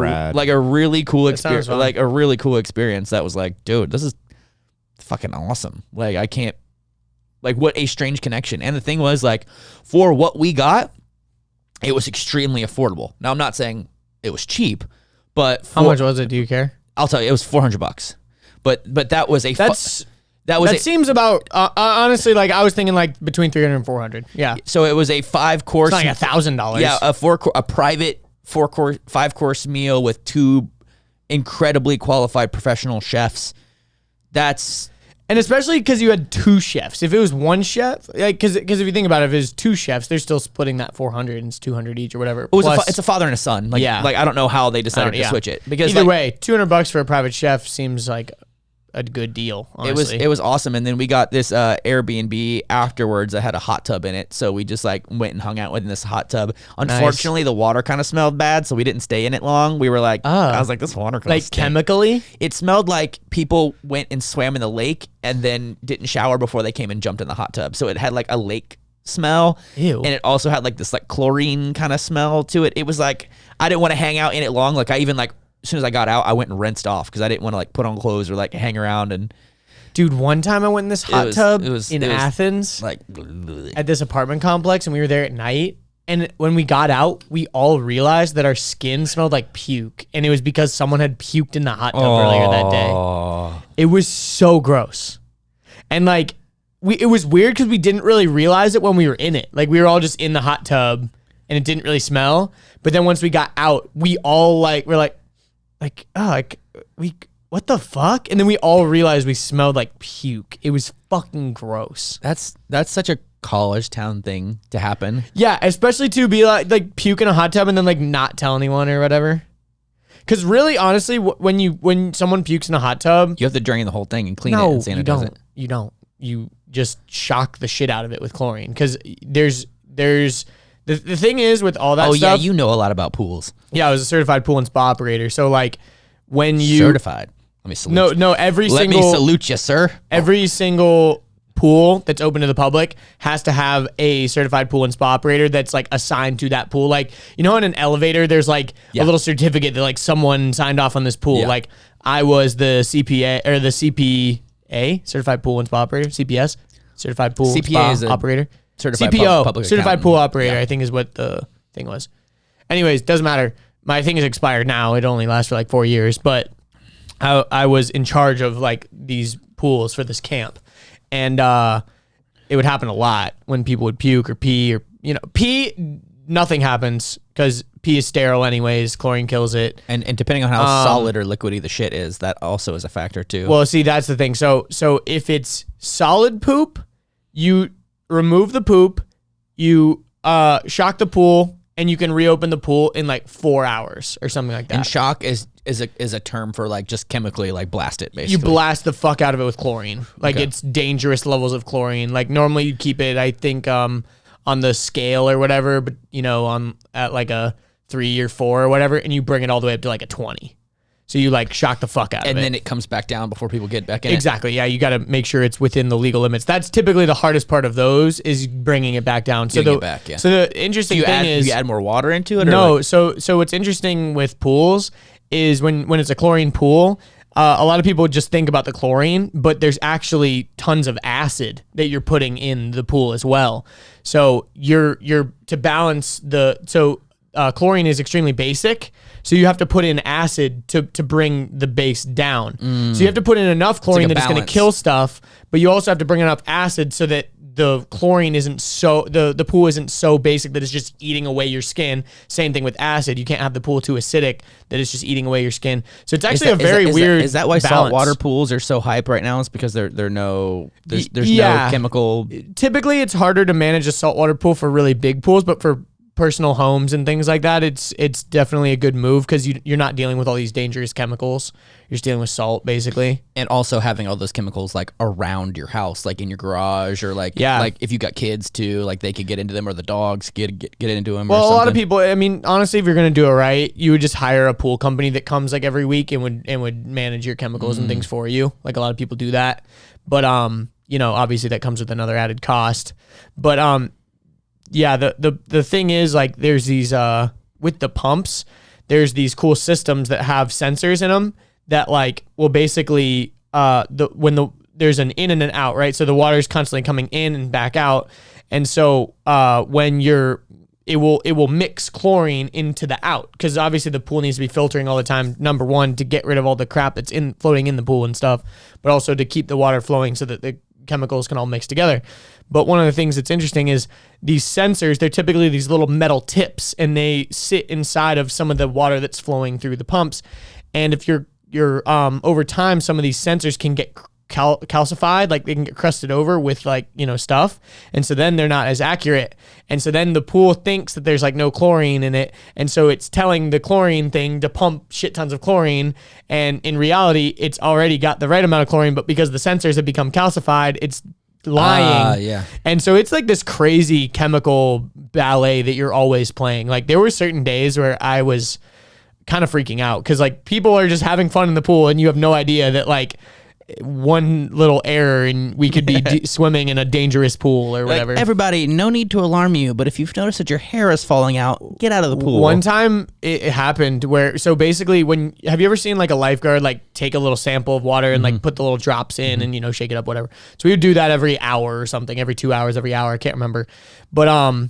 really cool experience, like a really cool experience. That was like, dude, this is fucking awesome. Like, I can't, like, what a strange connection. And the thing was, like, for what we got, it was extremely affordable. Now, I'm not saying it was cheap, but how much was it? Do you care? I'll tell you, it was $400. But that was a that seems about honestly, like, I was thinking like between 300 and 400. Yeah. So it was a 5-course, it's like $1,000. Yeah, a private 5-course meal with 2 incredibly qualified professional chefs. And especially because you had 2 chefs. If it was one chef, like, because if you think about it, if it was 2 chefs, they're still splitting that 400 and it's 200 each or whatever. It's a father and a son. Like, yeah. Like, I don't know how they decided to switch it. Because either way, $200 for a private chef seems like a good deal, honestly. It was awesome. And then we got this Airbnb afterwards that had a hot tub in it. So we just like went and hung out within this hot tub. Unfortunately, the water kind of smelled bad, so we didn't stay in it long. We were like, I was like, this water kind of like chemically? It smelled like people went and swam in the lake and then didn't shower before they came and jumped in the hot tub. So it had like a lake smell. Ew. And it also had like this like chlorine kind of smell to it. It was like, I didn't want to hang out in it long. Like, I even like, as soon as I got out, I went and rinsed off because I didn't want to like put on clothes or like hang around. And dude, one time I went in this hot tub in Athens, like at this apartment complex, and we were there at night. And when we got out, we all realized that our skin smelled like puke, and it was because someone had puked in the hot tub earlier that day. It was so gross, and like it was weird because we didn't really realize it when we were in it. Like, we were all just in the hot tub, and it didn't really smell. But then once we got out, we all what the fuck? And then we all realized we smelled like puke. It was fucking gross. That's such a college town thing to happen. Yeah, especially to be like puke in a hot tub and then like not tell anyone or whatever. Because really, honestly, when someone pukes in a hot tub, you have to drain the whole thing and clean it and sanitize it. You don't. You just shock the shit out of it with chlorine. Because there's the thing is with all that stuff. Oh yeah, you know a lot about pools. Yeah, I was a certified pool and spa operator. So like when you certified. Let me salute you. No, Let me salute you, sir. Every single pool that's open to the public has to have a certified pool and spa operator that's like assigned to that pool. Like, you know, in an elevator, there's like a little certificate that like someone signed off on this pool. Yeah. Like, I was the CPA or the CPA, certified pool and spa operator, CPS, certified pool CPA spa operator. Certified CPO, public certified pool operator, I think is what the thing was. Anyways, doesn't matter. My thing is expired now. It only lasts for like 4 years, but I was in charge of like these pools for this camp. And it would happen a lot when people would puke or pee or, you know, pee, nothing happens because pee is sterile anyways. Chlorine kills it. And depending on how solid or liquidy the shit is, that also is a factor too. Well, see, that's the thing. So if it's solid poop, you remove the poop, you shock the pool, and you can reopen the pool in like 4 hours or something like that. And shock is a term for like just chemically like blast it basically. You blast the fuck out of it with chlorine. Like Okay. it's dangerous levels of chlorine. Like normally you keep it, I think, on the scale or whatever, but at like a 3 or 4 or whatever, and you bring it all the way up to like a 20. So you like shock the fuck out of it. And then it comes back down before people get back in. Exactly. Yeah, you got to make sure it's within the legal limits. That's typically the hardest part of those is bringing it back down. Getting it back, yeah. So the interesting thing is you add more water into it. No. Or So what's interesting with pools is when it's a chlorine pool, a lot of people just think about the chlorine, but there's actually tons of acid that you're putting in the pool as well. So you're to balance chlorine is extremely basic. So you have to put in acid to bring the base down. So you have to put in enough chlorine that it's going to kill stuff, but you also have to bring enough acid so that the chlorine isn't the pool isn't so basic that it's just eating away your skin. Same thing with acid. You can't have the pool too acidic that it's just eating away your skin. So it's actually weird. Is that why balance. saltwater pools are so hype right now? It's because there's no chemical. Typically, it's harder to manage a saltwater pool for really big pools, but for personal homes and things like that, it's definitely a good move because you're not dealing with all these dangerous chemicals. You're just dealing with salt basically, and also having all those chemicals like around your house, like in your garage, or like if you got kids too, like they could get into them, or the dogs get into them. Well, or a lot of people. I mean, honestly, if you're gonna do it right, you would just hire a pool company that comes like every week and would manage your chemicals and things for you. Like a lot of people do that, but obviously that comes with another added cost. But yeah, the thing is, like, there's these with the pumps, there's these cool systems that have sensors in them that like will basically there's an in and an out, right? So the water is constantly coming in and back out, and so when it will mix chlorine into the out, because obviously the pool needs to be filtering all the time. Number one, to get rid of all the crap that's floating in the pool and stuff, but also to keep the water flowing so that the chemicals can all mix together. But one of the things that's interesting is these sensors, they're typically these little metal tips, and they sit inside of some of the water that's flowing through the pumps. And if you're over time, some of these sensors can get calcified, like they can get crusted over with like, stuff. And so then they're not as accurate. And so then the pool thinks that there's like no chlorine in it. And so it's telling the chlorine thing to pump shit tons of chlorine. And in reality, it's already got the right amount of chlorine, but because the sensors have become calcified, it's lying. Yeah. And so it's like this crazy chemical ballet that you're always playing. Like there were certain days where I was kind of freaking out because like people are just having fun in the pool and you have no idea that like one little error and we could be swimming in a dangerous pool or whatever. Like, everybody, no need to alarm you, but if you've noticed that your hair is falling out, get out of the pool. One time it happened where, so basically have you ever seen like a lifeguard like take a little sample of water and like put the little drops in and shake it up, whatever. So we would do that every hour or something, every 2 hours, every hour, I can't remember. But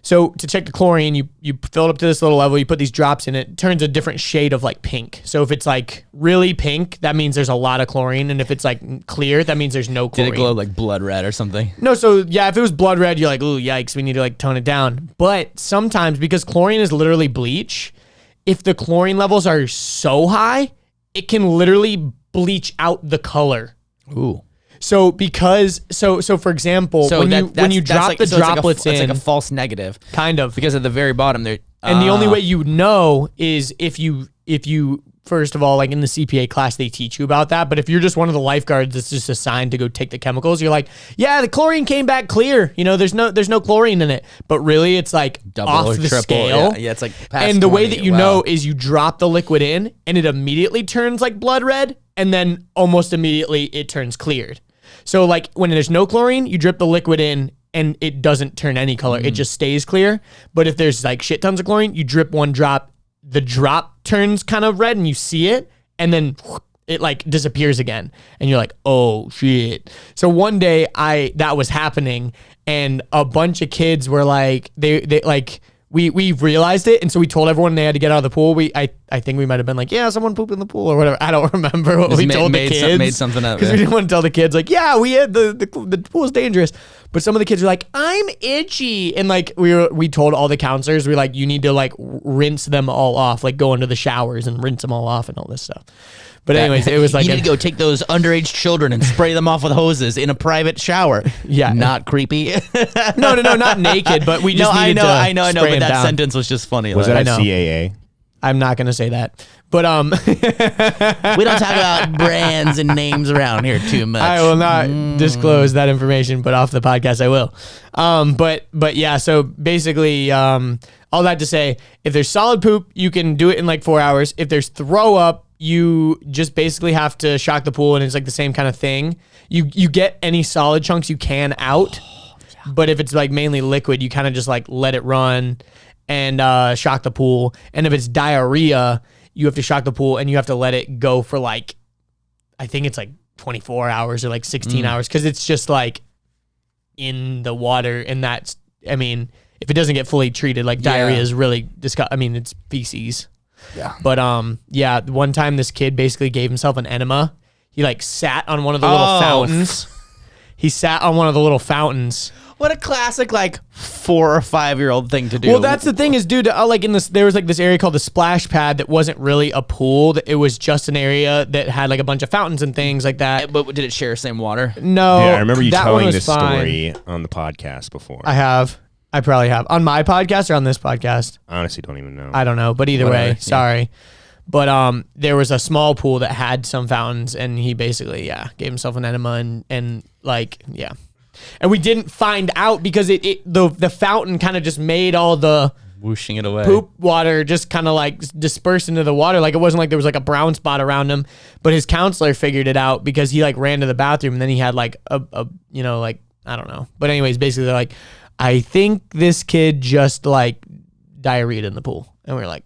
so to check the chlorine, you fill it up to this little level, you put these drops in, it turns a different shade of like pink. So if it's like really pink, that means there's a lot of chlorine. And if it's like clear, that means there's no chlorine. Did it glow like blood red or something? No, so yeah, if it was blood red, you're like, ooh, yikes, we need to like tone it down. But sometimes, because chlorine is literally bleach, if the chlorine levels are so high, it can literally bleach out the color. Ooh. So for example, when you drop the droplets in, it's like a false negative, kind of, because at the very bottom there. And the only way you would know is if you first of all, like in the CPA class, they teach you about that. But if you're just one of the lifeguards that's just assigned to go take the chemicals, you're like, yeah, the chlorine came back clear. There's no chlorine in it. But really, it's like double off or the triple. scale. Yeah, it's like past and the 20. way that you know is you drop the liquid in, and it immediately turns like blood red, and then almost immediately it turns cleared. So like when there's no chlorine, you drip the liquid in and it doesn't turn any color. It just stays clear. But if there's like shit tons of chlorine, you drip one drop, the drop turns kind of red and you see it, and then it like disappears again. And you're like, oh shit. So one day that was happening, and a bunch of kids were like, they like, we realized it, and so we told everyone they had to get out of the pool. I think we might have been like, yeah, someone pooped in the pool or whatever. I don't remember what we told the kids. Made something up. Because we didn't want to tell the kids like, yeah, we had the pool's dangerous. But some of the kids were like, I'm itchy. And like we told all the counselors, we're like, you need to like rinse them all off, like go into the showers and rinse them all off and all this stuff. But anyways, it was like you need to go take those underage children and spray them off with hoses in a private shower. Yeah, not creepy. No, not naked, but we just needed to I know, spray but that down. sentence was just funny. Was like, that a CAA? I'm not gonna say that, but we don't talk about brands and names around here too much. I will not disclose that information, but off the podcast I will. But yeah, so basically, all that to say, if there's solid poop, you can do it in like 4 hours. If there's throw up, you just basically have to shock the pool, and it's like the same kind of thing. You get any solid chunks you can out, but if it's like mainly liquid, you kind of just like let it run and shock the pool. And if it's diarrhea, you have to shock the pool and you have to let it go for like, I think it's like 24 hours or like 16 hours, because it's just like in the water. And that's, I mean, if it doesn't get fully treated, like diarrhea is really disgusting. I mean, it's feces. Yeah. But yeah, one time this kid basically gave himself an enema. He like sat on one of the little fountains. He sat on one of the little fountains. What a classic, like 4 or 5 year old thing to do. Well, that's the thing is, dude, like there was like this area called the splash pad that wasn't really a pool. It was just an area that had like a bunch of fountains and things like that. But did it share the same water? No. Yeah, I remember you that one telling was this fine. story on the podcast before. I probably have. On my podcast or on this podcast? I honestly don't even know. I don't know, but either way, sorry. But there was a small pool that had some fountains, and he basically, gave himself an enema and like, yeah. And we didn't find out because the fountain kind of just made all the whooshing it away. Poop water just kind of like dispersed into the water. Like it wasn't like there was like a brown spot around him, but his counselor figured it out because he like ran to the bathroom and then he had like a you know, like, I don't know. But anyways, basically they're like, I think this kid just like diarrheaed in the pool. And we were like,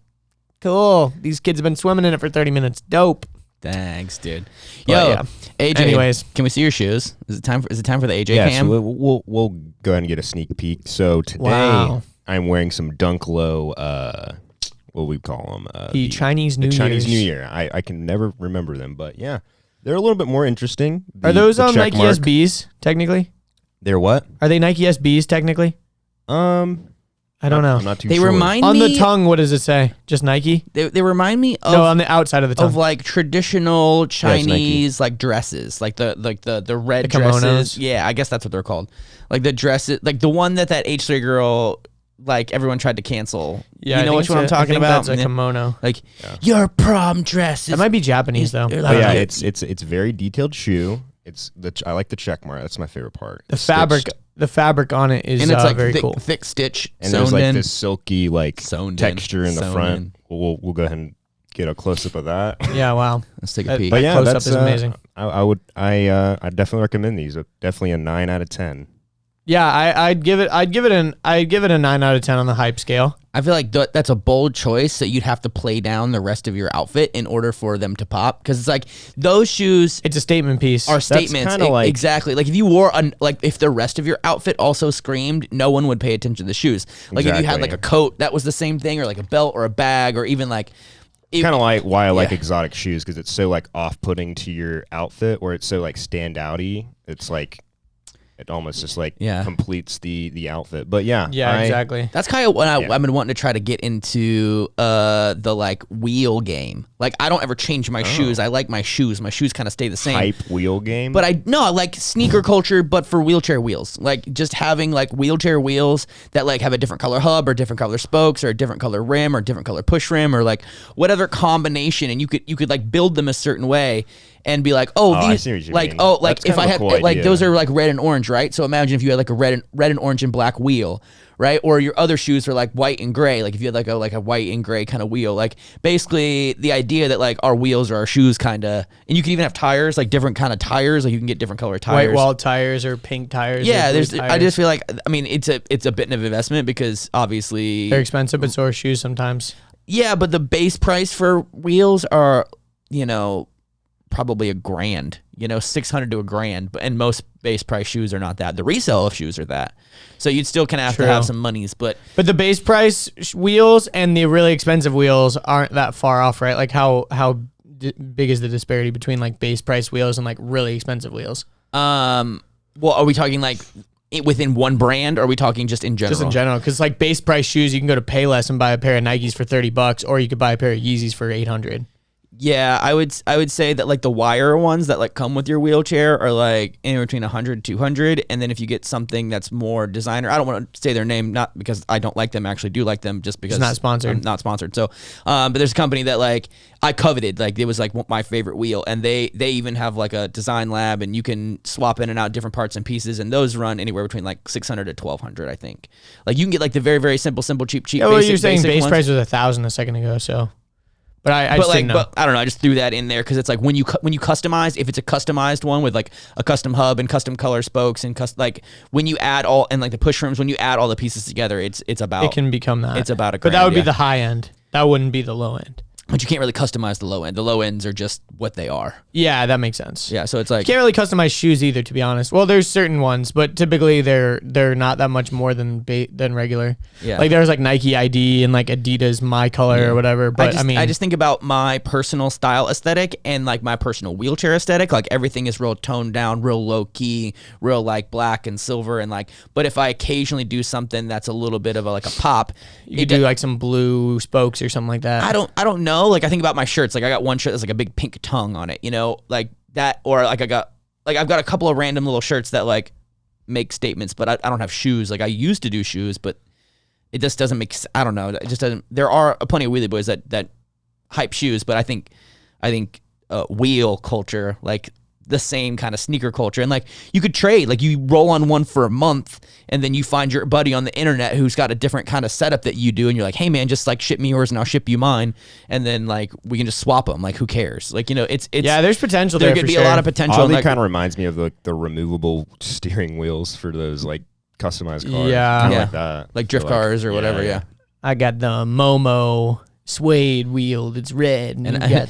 cool. These kids have been swimming in it for 30 minutes. Dope. Thanks, dude. But, Yo, yeah. AJ. Anyways, can we see your should? Is it time for the AJ yeah, cam? so we'll go ahead and get a sneak peek. So today I'm wearing some Dunk Low, what we call them? the Chinese New Year. Chinese New Year. I can never remember them, but yeah, they're a little bit more interesting. Are those the check Nike mark. SBs technically? They're what? Are they Nike SBs technically? I don't know. I'm not too They sure. remind On me the tongue, what does it say? Just Nike? They remind me of No, on the outside of the tongue. of like traditional it's Nike. Chinese like dresses, like the red The kimonos? dresses. Yeah, I guess that's what they're called. Like the dresses, like the one that H3 girl, like everyone tried to cancel. Yeah, you know which one I'm talking about? That's a kimono. Like your prom dress. That might be Japanese though. They're Oh, like- yeah, it's very detailed shoe. I like the check mark. That's my favorite part. The It's fabric, stitched. the fabric on it is and it's like very thick, cool. thick stitch And sewn there's like in. this silky like Sewn in. texture in the Sewn front. in. We'll go ahead and get a close up of that. Yeah, wow. Let's take a That- peek. But yeah, close-up that's is amazing. I definitely recommend these. Definitely a 9 out of 10. Yeah, I'd give it a 9 out of 10 on the hype scale. I feel like that's a bold choice that you'd have to play down the rest of your outfit in order for them to pop. Because it's like those shoes It's a statement piece. are statements. kinda like- exactly. Like if you wore if the rest of your outfit also screamed, no one would pay attention to the shoes. Like if you had Exactly. like a coat that was the same thing, or like a belt or a bag, or even like Kind of like why I like Yeah. exotic shoes, because it's so like off-putting to your outfit, or it's so like stand-outy. It's like it almost just like completes the outfit. But yeah, Yeah, exactly. That's kind of what I've been wanting to try to get into the like wheel game. Like I don't ever change my shoes. I like my shoes. My shoes kind of stay the same. Hype wheel game. But I like sneaker culture, but for wheelchair wheels. Like just having like wheelchair wheels that like have a different color hub or different color spokes or a different color rim or different color push rim or like whatever combination, and you could like build them a certain way and be like, I these see what you like mean. like That's if kind I of a had cool like idea. those are like red and orange, right? So imagine if you had like a red and orange and black wheel. Right, or your other shoes are like white and gray. Like if you had like a white and gray kind of wheel, like basically the idea that like our wheels are our shoes kind of, and you can even have tires, like different kind of tires. Like you can get different color tires. White wall tires or pink tires. Yeah, or blue there's. tires. I just feel like it's a bit of an investment because obviously They're expensive, but so are shoes sometimes. yeah, but the base price for wheels are probably $1,000. $600 to $1,000, and most base price shoes are not that. The resale of shoes are that. So you'd still kind of have to have some monies, but the base price wheels and the really expensive wheels aren't that far off, right? Like how big is the disparity between like base price wheels and like really expensive wheels? well, are we talking like within one brand, or are we talking just in general? Just in general, because like base price shoes, you can go to Payless and buy a pair of Nikes for $30, or you could buy a pair of Yeezys for $800. Yeah, I would say that like the wire ones that like come with your wheelchair are like anywhere between 100 to 200, and then if you get something that's more designer, I don't want to say their name, not because I don't like them, I actually do like them, just because it's not sponsored. I'm not sponsored. So, but there's a company that like I coveted, like it was like my favorite wheel, and they even have like a design lab, and you can swap in and out different parts and pieces, and those run anywhere between like 600 to 1200, I think. Like you can get like the very very simple cheap. Yeah, well, you're saying base ones. price was $1,000 a second ago, so. But I just didn't know. But I don't know. I just threw that in there because it's like when you customize, if it's a customized one with like a custom hub and custom color spokes and like when you add all and like the push rims, when you add all the pieces together, it's about it can become that. It's about a but grand, that would be the high end. That wouldn't be the low end. But you can't really customize the low end. The low ends are just what they are. Yeah, that makes sense. Yeah, so it's like you can't really customize shoes either, to be honest. Well, there's certain ones, but typically they're not that much more than regular. Yeah, like there's like Nike ID and like Adidas My Color or whatever. But I just think about my personal style aesthetic and like my personal wheelchair aesthetic. Like everything is real toned down, real low key, real like black and silver and like. But if I occasionally do something that's a little bit of a pop, you could do like some blue spokes or something like that. I don't know. Like I think about my shirts. Like I got one shirt that's like a big pink tongue on it, you know, like that. Or like I've got a couple of random little shirts that like make statements, but I don't have shoes. Like I used to do shoes, but it just doesn't make. I don't know. It just doesn't. There are plenty of wheelie boys that hype shoes, but I think wheel culture, like the same kind of sneaker culture, and like you could trade, like you roll on one for a month and then you find your buddy on the internet who's got a different kind of setup that you do, and you're like, hey man, just like ship me yours and I'll ship you mine, and then like we can just swap them. Like who cares? Like, you know, it's yeah, there's potential there there could for be sure. a lot of potential. Oddly kind of reminds me of the removable steering wheels for those like customized cars. Yeah. Like that, like drift cars or whatever. Yeah. I got the Momo suede wheeled. It's red, and I got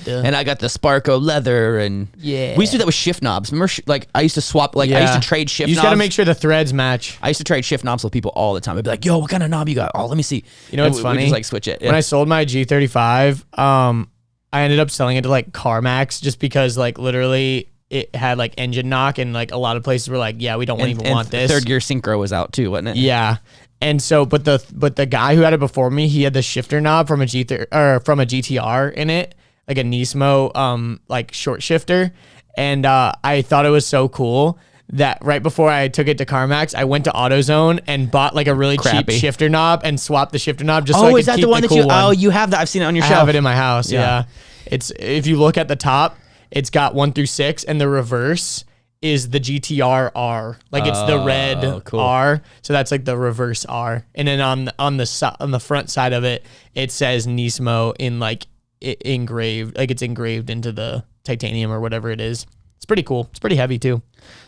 the Sparko leather, and yeah, we used to do that with shift knobs. Remember, like I used to swap, like I used to trade shift knobs. You just got to make sure the threads match. I used to trade shift knobs with people all the time. I'd be like, "Yo, what kind of knob you got? Oh, let me see." You know what's funny? We just like switch it. Yeah. When I sold my G35, I ended up selling it to like CarMax just because like literally it had like engine knock, and like a lot of places were like, "Yeah, we don't even want this." Third gear synchro was out too, wasn't it? Yeah. And so, but the guy who had it before me, he had the shifter knob from a GTR in it, like a Nismo, like short shifter. And I thought it was so cool that right before I took it to CarMax, I went to AutoZone and bought like a really cheap shifter knob and swapped the shifter knob just so I could is that keep the one that cool you? Oh, you have that? I've seen it on your I shelf. have it in my house. Yeah. It's, if you look at the top, it's got 1 through 6, and the reverse is the GTR R, like it's the red cool. R, so that's like the reverse R, and then on the front side of it, it says Nismo in like engraved, like it's engraved into the titanium or whatever it is. It's pretty cool. It's pretty heavy too.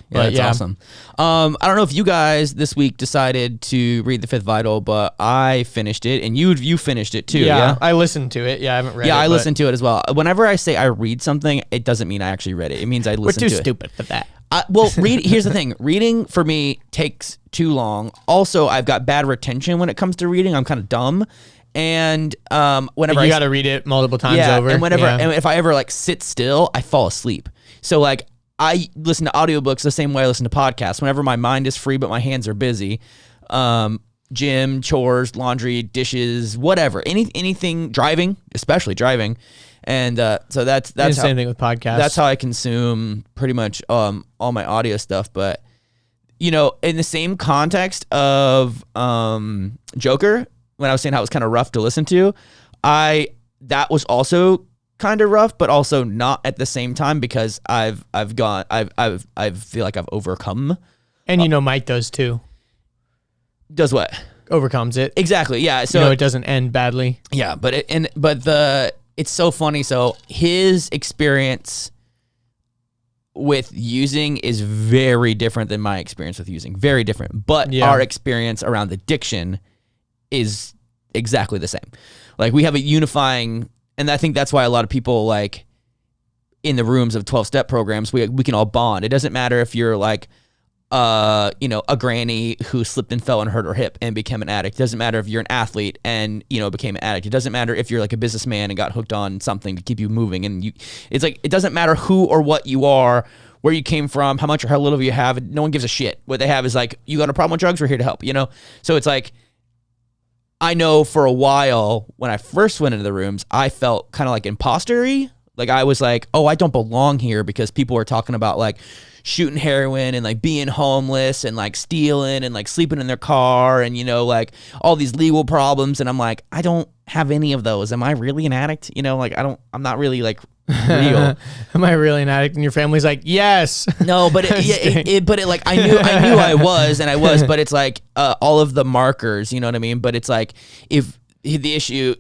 Yeah, that's awesome. I don't know if you guys this week decided to read The Fifth Vital, but I finished it, and you finished it too. Yeah, I listened to it. Yeah, I haven't read it. Yeah, I listened to it as well. Whenever I say I read something, it doesn't mean I actually read it. It means I listened to it. We're too stupid for that. Here's the thing. Reading for me takes too long. Also, I've got bad retention when it comes to reading. I'm kind of dumb. And whenever you got to read it multiple times over. And and if I ever like sit still, I fall asleep. So like I listen to audiobooks the same way I listen to podcasts. Whenever my mind is free but my hands are busy, gym, chores, laundry, dishes, whatever, anything, driving, especially driving. And so that's the same thing with podcasts. That's how I consume pretty much all my audio stuff. But you know, in the same context of Joker, when I was saying how it was kind of rough to listen to, that was also kind of rough, but also not at the same time, because I feel like I've overcome. And you know, Mike does too. Does what? Overcomes it. Exactly. Yeah. So you know, it doesn't end badly. Yeah, it's so funny. So his experience with using is very different than my experience with using. Very different. But our experience around addiction is exactly the same. Like we have a unifying, and I think that's why a lot of people like in the rooms of 12-step programs, we can all bond. It doesn't matter if you're like a granny who slipped and fell and hurt her hip and became an addict. It doesn't matter if you're an athlete and, became an addict. It doesn't matter if you're like a businessman and got hooked on something to keep you moving. And it's like, it doesn't matter who or what you are. where you came from, how much or how little you have. No one gives a shit. What they have is like, you got a problem with drugs, we're here to help, you know? So it's like, I know for a while when I first went into the rooms, I felt kind of like imposter-y. Like I was like, oh, I don't belong here because people were talking about like shooting heroin and like being homeless and like stealing and like sleeping in their car and, you know, like all these legal problems. And I'm like, I don't have any of those. Am I really an addict? You know, like I'm not really like real. Am I really an addict? And your family's like, yes. No, but but like I knew I was, but it's like all of the markers, you know what I mean? But it's like if the issue,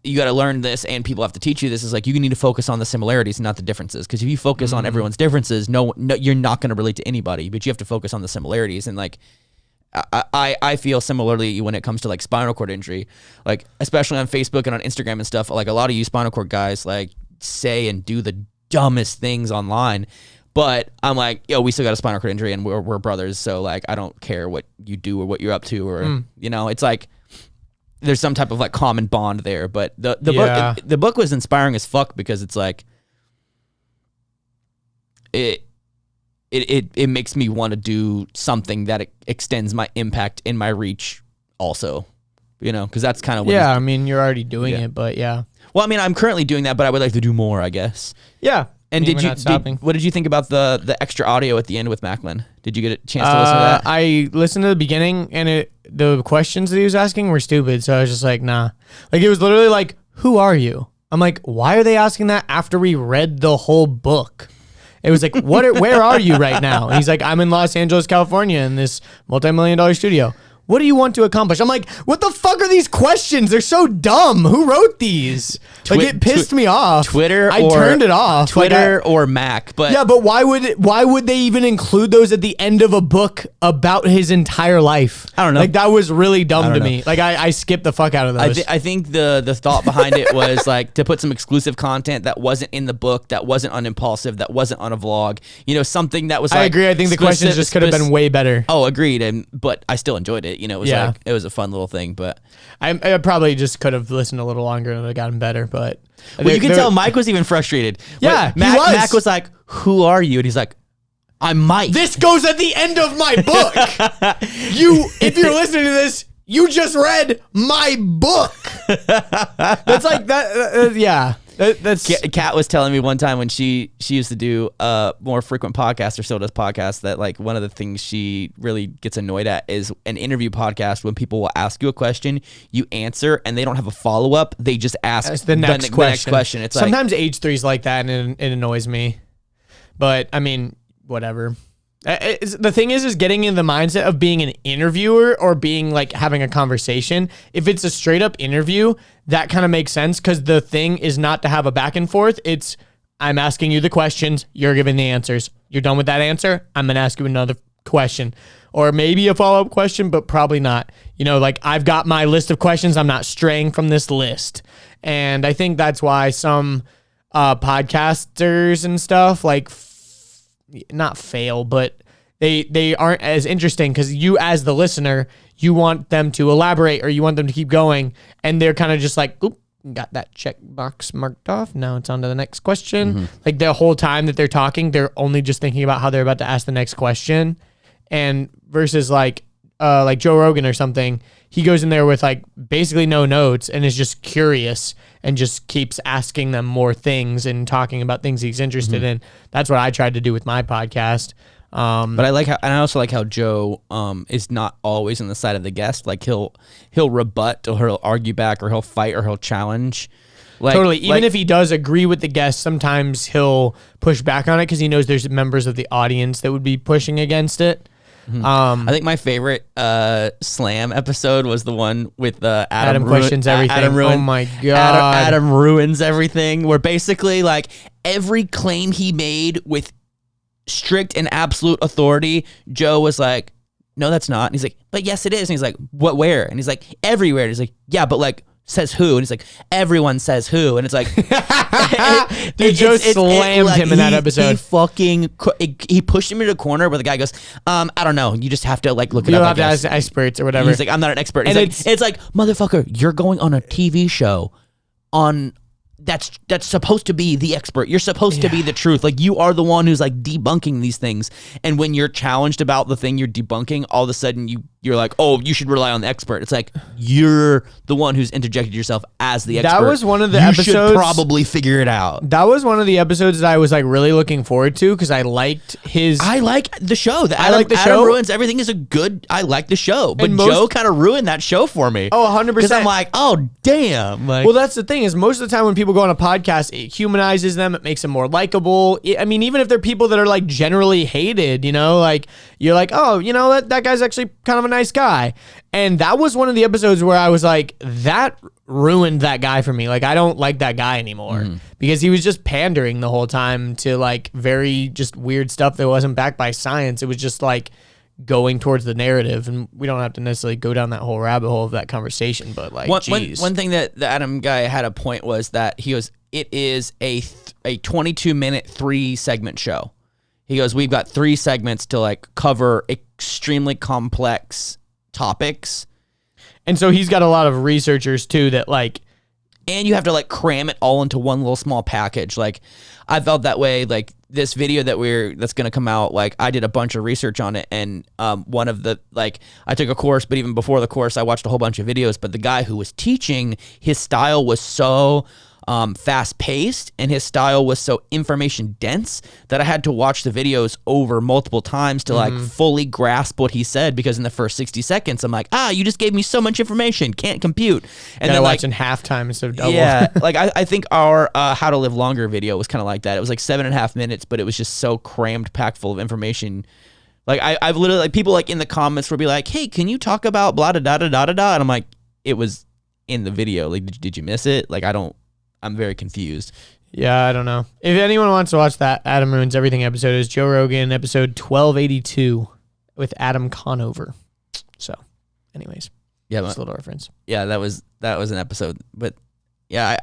you got to learn this, and people have to teach you this, is like you need to focus on the similarities and not the differences. Because if you focus on everyone's differences, no, you're not going to relate to anybody. But you have to focus on the similarities. And like I feel similarly when it comes to like spinal cord injury, like especially on Facebook and on Instagram and stuff. Like a lot of you spinal cord guys like say and do the dumbest things online, but I'm like, yo, we still got a spinal cord injury and we're brothers, so like I don't care what you do or what you're up to, or you know, it's like there's some type of like common bond there. But the book was inspiring as fuck because it's like it makes me want to do something that extends my impact and my reach also, you know, because that's kind of what I mean, you're already doing it, but yeah. Well, I mean, I'm currently doing that, but I would like to do more, I guess. Yeah. And what did you think about the extra audio at the end with Macklin? Did you get a chance to listen to that? I listened to the beginning, and the questions that he was asking were stupid, so I was just like, nah. Like, it was literally like, who are you? I'm like, why are they asking that after we read the whole book? It was like, where are you right now? And he's like, I'm in Los Angeles, California, in this multi-million-dollar studio. What do you want to accomplish? I'm like, what the fuck are these questions? They're so dumb. Who wrote these? Like, it pissed me off. I turned it off. Twitter or Mac. But yeah, but why would they even include those at the end of a book about his entire life? I don't know. Like, that was really dumb to me. Like, I skipped the fuck out of those. I think the thought behind it was like to put some exclusive content that wasn't in the book, that wasn't on Impulsive, that wasn't on a vlog. You know, something that was like, I agree. I think the questions just could have been way better. Oh, agreed. But I still enjoyed it. You know, it was like, it was a fun little thing. But I probably just could have listened a little longer and it would have gotten better. But well, you can tell Mike was even frustrated. Yeah, Mac was like, "Who are you?" And he's like, "I'm Mike." This goes at the end of my book. If you're listening to this, you just read my book. That's like that. Yeah. That's Kat was telling me one time when she used to do more frequent podcasts, or still does podcasts, that like one of the things she really gets annoyed at is an interview podcast when people will ask you a question, you answer, and they don't have a follow up. They just ask the next question. It's sometimes H3's like that, and it annoys me. But I mean, whatever. The thing is getting in the mindset of being an interviewer or being like having a conversation. If it's a straight up interview, that kind of makes sense, because the thing is not to have a back and forth. It's, I'm asking you the questions, you're giving the answers. You're done with that answer, I'm gonna ask you another question, or maybe a follow up question, but probably not. You know, like, I've got my list of questions, I'm not straying from this list. And I think that's why some podcasters and stuff like not fail, but they aren't as interesting, because you as the listener, you want them to elaborate or you want them to keep going, and they're kind of just like, oop, got that check box marked off, now it's on to the next question. Like, the whole time that they're talking, they're only just thinking about how they're about to ask the next question. And versus like Joe Rogan or something, he goes in there with like basically no notes and is just curious and just keeps asking them more things and talking about things he's interested in. That's what I tried to do with my podcast. But I also like how Joe is not always on the side of the guest. Like, he'll rebut, or he'll argue back, or he'll fight, or he'll challenge. Like, totally. Even if he does agree with the guest, sometimes he'll push back on it because he knows there's members of the audience that would be pushing against it. I think my favorite Slam episode was the one with Adam questions everything. Oh my god, Adam ruins everything. Where basically, like, every claim he made with strict and absolute authority, Joe was like, "No, that's not." And he's like, "But yes, it is." And he's like, "What? Where?" And he's like, "Everywhere." And he's like, "Yeah, but like, says who?" And he's like, "Everyone says who." And it's like, dude, Joe slammed him in that episode. He pushed him into a corner where the guy goes, "I don't know. You just have to like look it up." You'll have to ask experts or whatever. He's like, "I'm not an expert." And it's like, motherfucker, you're going on a TV show on that's supposed to be the expert. You're supposed to be the truth. Like, you are the one who's like debunking these things. And when you're challenged about the thing you're debunking, all of a sudden you're like, oh, you should rely on the expert. It's like, you're the one who's interjected yourself as the expert. That was one of the episodes. You should probably figure it out. That was one of the episodes that I was like really looking forward to because I liked his. I like the show. Adam show. Ruins Everything is a good. I like the show, but Joe kind of ruined that show for me. Oh, 100%. Because I'm like, oh damn. Like, well, that's the thing is most of the time when people go on a podcast, it humanizes them. It makes them more likable. I mean, even if they're people that are like generally hated, you know, like you're like, oh, you know, that guy's actually kind of a nice guy. And that was one of the episodes where I was like, that ruined that guy for me. Like, I don't like that guy anymore because he was just pandering the whole time to like very just weird stuff that wasn't backed by science. It was just like going towards the narrative, and we don't have to necessarily go down that whole rabbit hole of that conversation, but like, one thing that the Adam guy had a point was that he goes, it is a 22-minute 3-segment show. He goes, we've got 3 segments to like cover extremely complex topics. And so he's got a lot of researchers too that like, and you have to like cram it all into one little small package. Like, I felt that way. Like, this video that's going to come out, like, I did a bunch of research on it, and one of the, like, I took a course, but even before the course, I watched a whole bunch of videos, but the guy who was teaching, his style was so fast-paced, and his style was so information-dense that I had to watch the videos over multiple times to, like, fully grasp what he said, because in the first 60 seconds, I'm like, you just gave me so much information, can't compute. And then like, watching halftime instead of double. Yeah, like, I think our How to Live Longer video was kind of like that. It was like 7.5 minutes, but it was just so crammed, packed full of information. Like, I've literally, like, people, like, in the comments would be like, hey, can you talk about blah, da, da, da, da, da, da? And I'm like, it was in the video. Like, did you miss it? Like, I'm very confused. Yeah, I don't know. If anyone wants to watch that Adam Ruins Everything episode, is Joe Rogan episode 1282 with Adam Conover. So, anyways, yeah, just a little reference. Yeah, that was an episode. But yeah,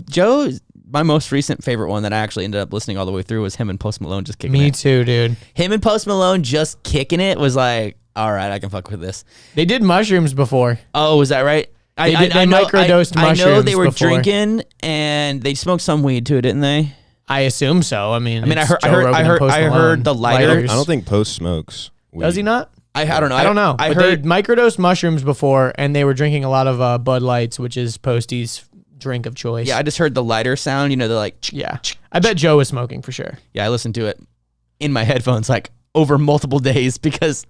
Joe, my most recent favorite one that I actually ended up listening all the way through was him and Post Malone just kicking it. Me too, dude. Him and Post Malone just kicking it was like, all right, I can fuck with this. They did mushrooms before. Oh, was that right? They microdosed mushrooms. I know they were before. Drinking, and they smoked some weed too, didn't they? I assume so. I mean, I heard the lighter. I don't think Post smokes weed. Does he not? I don't know. I don't know. I but heard they microdosed mushrooms before, and they were drinking a lot of Bud Lights, which is Posty's drink of choice. Yeah, I just heard the lighter sound. You know, they're like, yeah. I bet Joe was smoking for sure. Yeah, I listened to it in my headphones like over multiple days because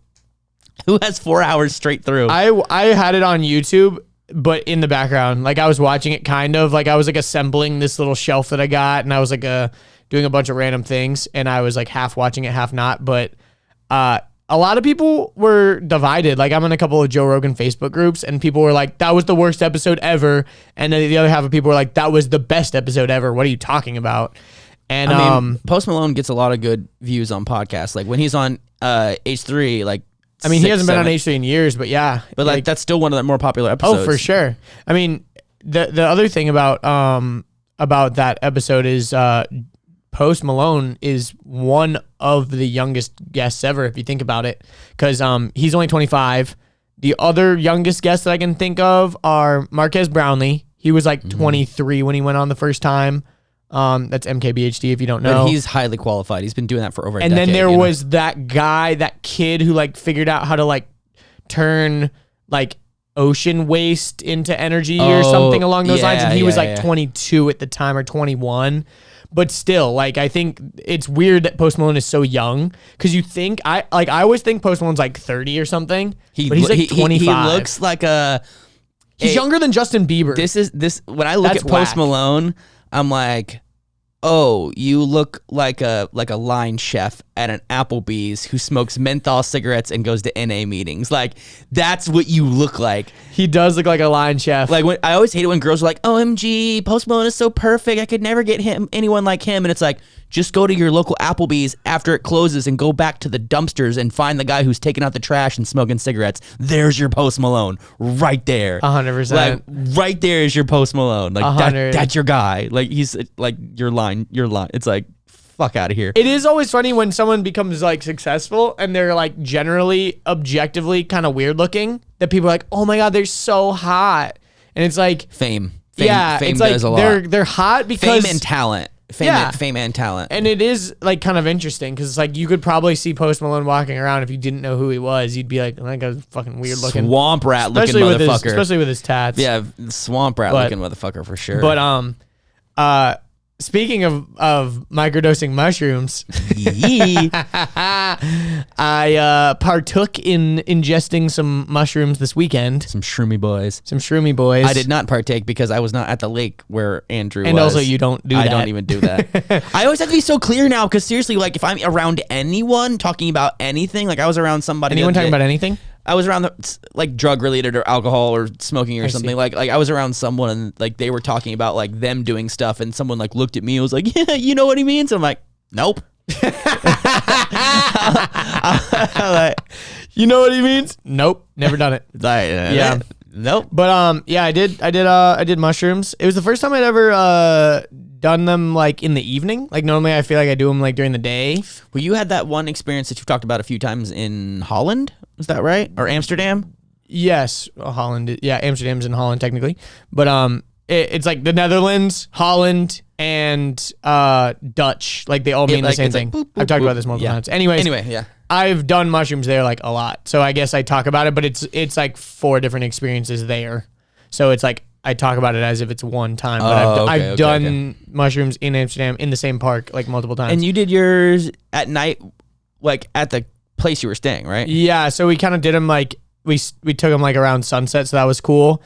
who has 4 hours straight through? I had it on YouTube, but in the background, like I was watching it kind of like I was like assembling this little shelf that I got, and I was like doing a bunch of random things, and I was like half watching it, half not. But a lot of people were divided. Like, I'm in a couple of Joe Rogan Facebook groups, and people were like, that was the worst episode ever. And then the other half of people were like, that was the best episode ever. What are you talking about? And I mean, Post Malone gets a lot of good views on podcasts. Like when he's on H3, like, I mean, he hasn't been on H3 in years, but yeah. But like that's still one of the more popular episodes. Oh, for sure. I mean, the other thing about that episode is Post Malone is one of the youngest guests ever, if you think about it, because he's only 25. The other youngest guests that I can think of are Marquez Brownlee. He was like 23 when he went on the first time. That's MKBHD if you don't know. But he's highly qualified. He's been doing that for over a decade. And then there was that guy, that kid who like figured out how to like turn like ocean waste into energy or something along those lines. And he was like 22 at the time or 21. But still, like, I think it's weird that Post Malone is so young because you think I always think Post Malone's like 30 or something. But he's like 25. He looks like he's younger than Justin Bieber. This when I look at Post Malone, I'm like, oh, you look like a line chef at an Applebee's who smokes menthol cigarettes and goes to NA meetings. Like, that's what you look like. He does look like a line chef. Like, I always hate it when girls are like, OMG, Post Malone is so perfect. I could never get anyone like him. And it's like, just go to your local Applebee's after it closes and go back to the dumpsters and find the guy who's taking out the trash and smoking cigarettes. There's your Post Malone right there. 100%. Like, right there is your Post Malone. Like, that's your guy. Like, he's like your line. It's like, fuck out of here. It is always funny when someone becomes like successful and they're like generally objectively kind of weird looking that people are like, oh my God, they're so hot. And it's like fame. Fame Fame it's does like a lot. they're hot because Fame and talent. Fame and talent. And it is like kind of interesting because it's like you could probably see Post Malone walking around if you didn't know who he was. You'd be like, that guy's fucking weird looking. Swamp rat looking motherfucker. Especially with his tats. Yeah, swamp rat looking motherfucker for sure. But speaking of microdosing mushrooms, I partook in ingesting some mushrooms this weekend. Some shroomy boys. I did not partake because I was not at the lake where Andrew was. And also you don't do that. I don't even do that. I always have to be so clear now because seriously, like if I'm around anyone talking about anything, like I was around somebody. Anyone talking about anything? I was around like drug related or alcohol or smoking or something. Like I was around someone and like they were talking about like them doing stuff and someone like looked at me and was like, yeah, you know what he means? I'm like, nope. Like, you know what he means? Nope. Never done it. Yeah. Nope. But I did mushrooms. It was the first time I'd ever done them like in the evening. Like normally I feel like I do them like during the day. Well, you had that one experience that you've talked about a few times in Holland. Is that right? Or Amsterdam? Yes, Holland. Yeah, Amsterdam's in Holland technically, but it's like the Netherlands, Holland, and Dutch. Like they all mean the same thing. Like, boop, boop, I've talked about this multiple times. Anyway, yeah. I've done mushrooms there like a lot, so I guess I talk about it, but it's like 4 different experiences there. So it's like I talk about it as if it's one time, but I've done mushrooms in Amsterdam in the same park like multiple times. And you did yours at night, like at the place you were staying, right? Yeah, so we kind of did them like we took them like around sunset, so that was cool.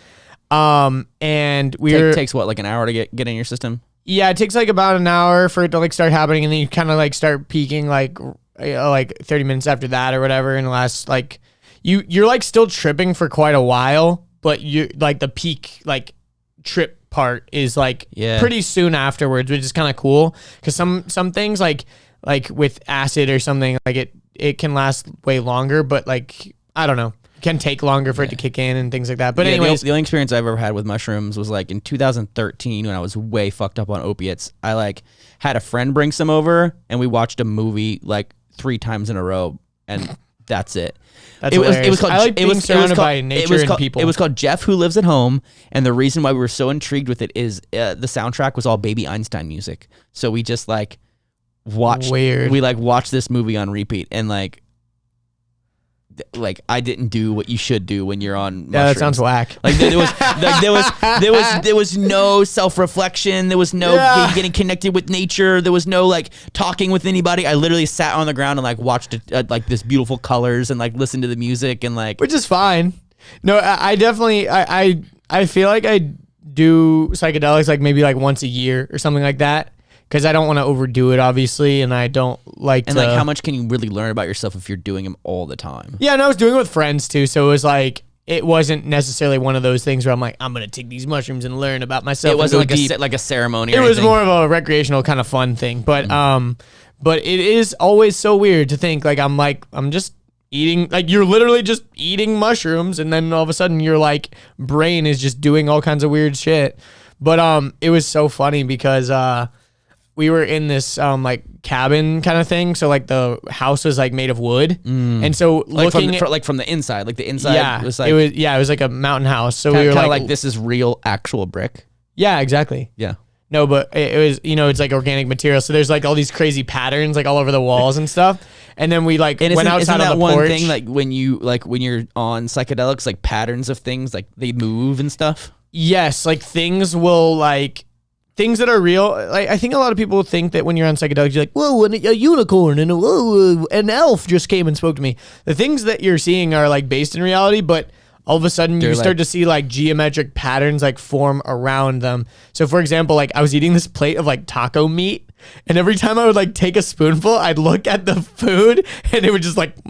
And takes what, like an hour to get in your system? Yeah, it takes like about an hour for it to like start happening, and then you kind of like start peaking like 30 minutes after that or whatever. And the last like you're like still tripping for quite a while, but you like the peak like trip part is like pretty soon afterwards, which is kind of cool because some things like with acid or something like it can last way longer, but like I don't know. Can take longer for it to kick in and things like that. But anyways, the only experience I've ever had with mushrooms was like in 2013 when I was way fucked up on opiates. I like had a friend bring some over and we watched a movie like 3 times in a row, and that's it. It was called. I like being surrounded by nature and people. It was called Jeff Who Lives at Home, and the reason why we were so intrigued with it is the soundtrack was all Baby Einstein music. So we just like watched. Weird. We like watched this movie on repeat, and like I didn't do what you should do when you're on mushrooms. Yeah, that sounds whack. Like there was no self-reflection. There was no getting connected with nature. There was no like talking with anybody. I literally sat on the ground and like watched like this beautiful colors and like listened to the music and like, which is fine. No, I definitely I feel like I do psychedelics like maybe like once a year or something like that. Because I don't want to overdo it, obviously, and I don't like and like, how much can you really learn about yourself if you're doing them all the time? Yeah, and I was doing it with friends, too, so it was like, it wasn't necessarily one of those things where I'm like, I'm going to take these mushrooms and learn about myself. It wasn't like a ceremony or anything. It was more of a recreational kind of fun thing, but it is always so weird to think, like, I'm just eating, like, you're literally just eating mushrooms, and then all of a sudden your, like, brain is just doing all kinds of weird shit. But it was so funny because, we were in this like cabin kind of thing, so like the house was like made of wood, and so like from the inside, like the inside was like it was like a mountain house. So kinda, we were like this is real actual brick. Yeah, exactly. Yeah. No, but it was it's like organic material, so there's like all these crazy patterns like all over the walls and stuff. And then we like went outside on the porch. Thing like when you're on psychedelics, like patterns of things like they move and stuff. Yes, like things will like. Things that are real, like I think a lot of people think that when you're on psychedelics, you're like, whoa, a unicorn and whoa, an elf just came and spoke to me. The things that you're seeing are like based in reality, but all of a sudden you start to see like geometric patterns like form around them. So for example, like I was eating this plate of like taco meat, and every time I would like take a spoonful, I'd look at the food and it would just like just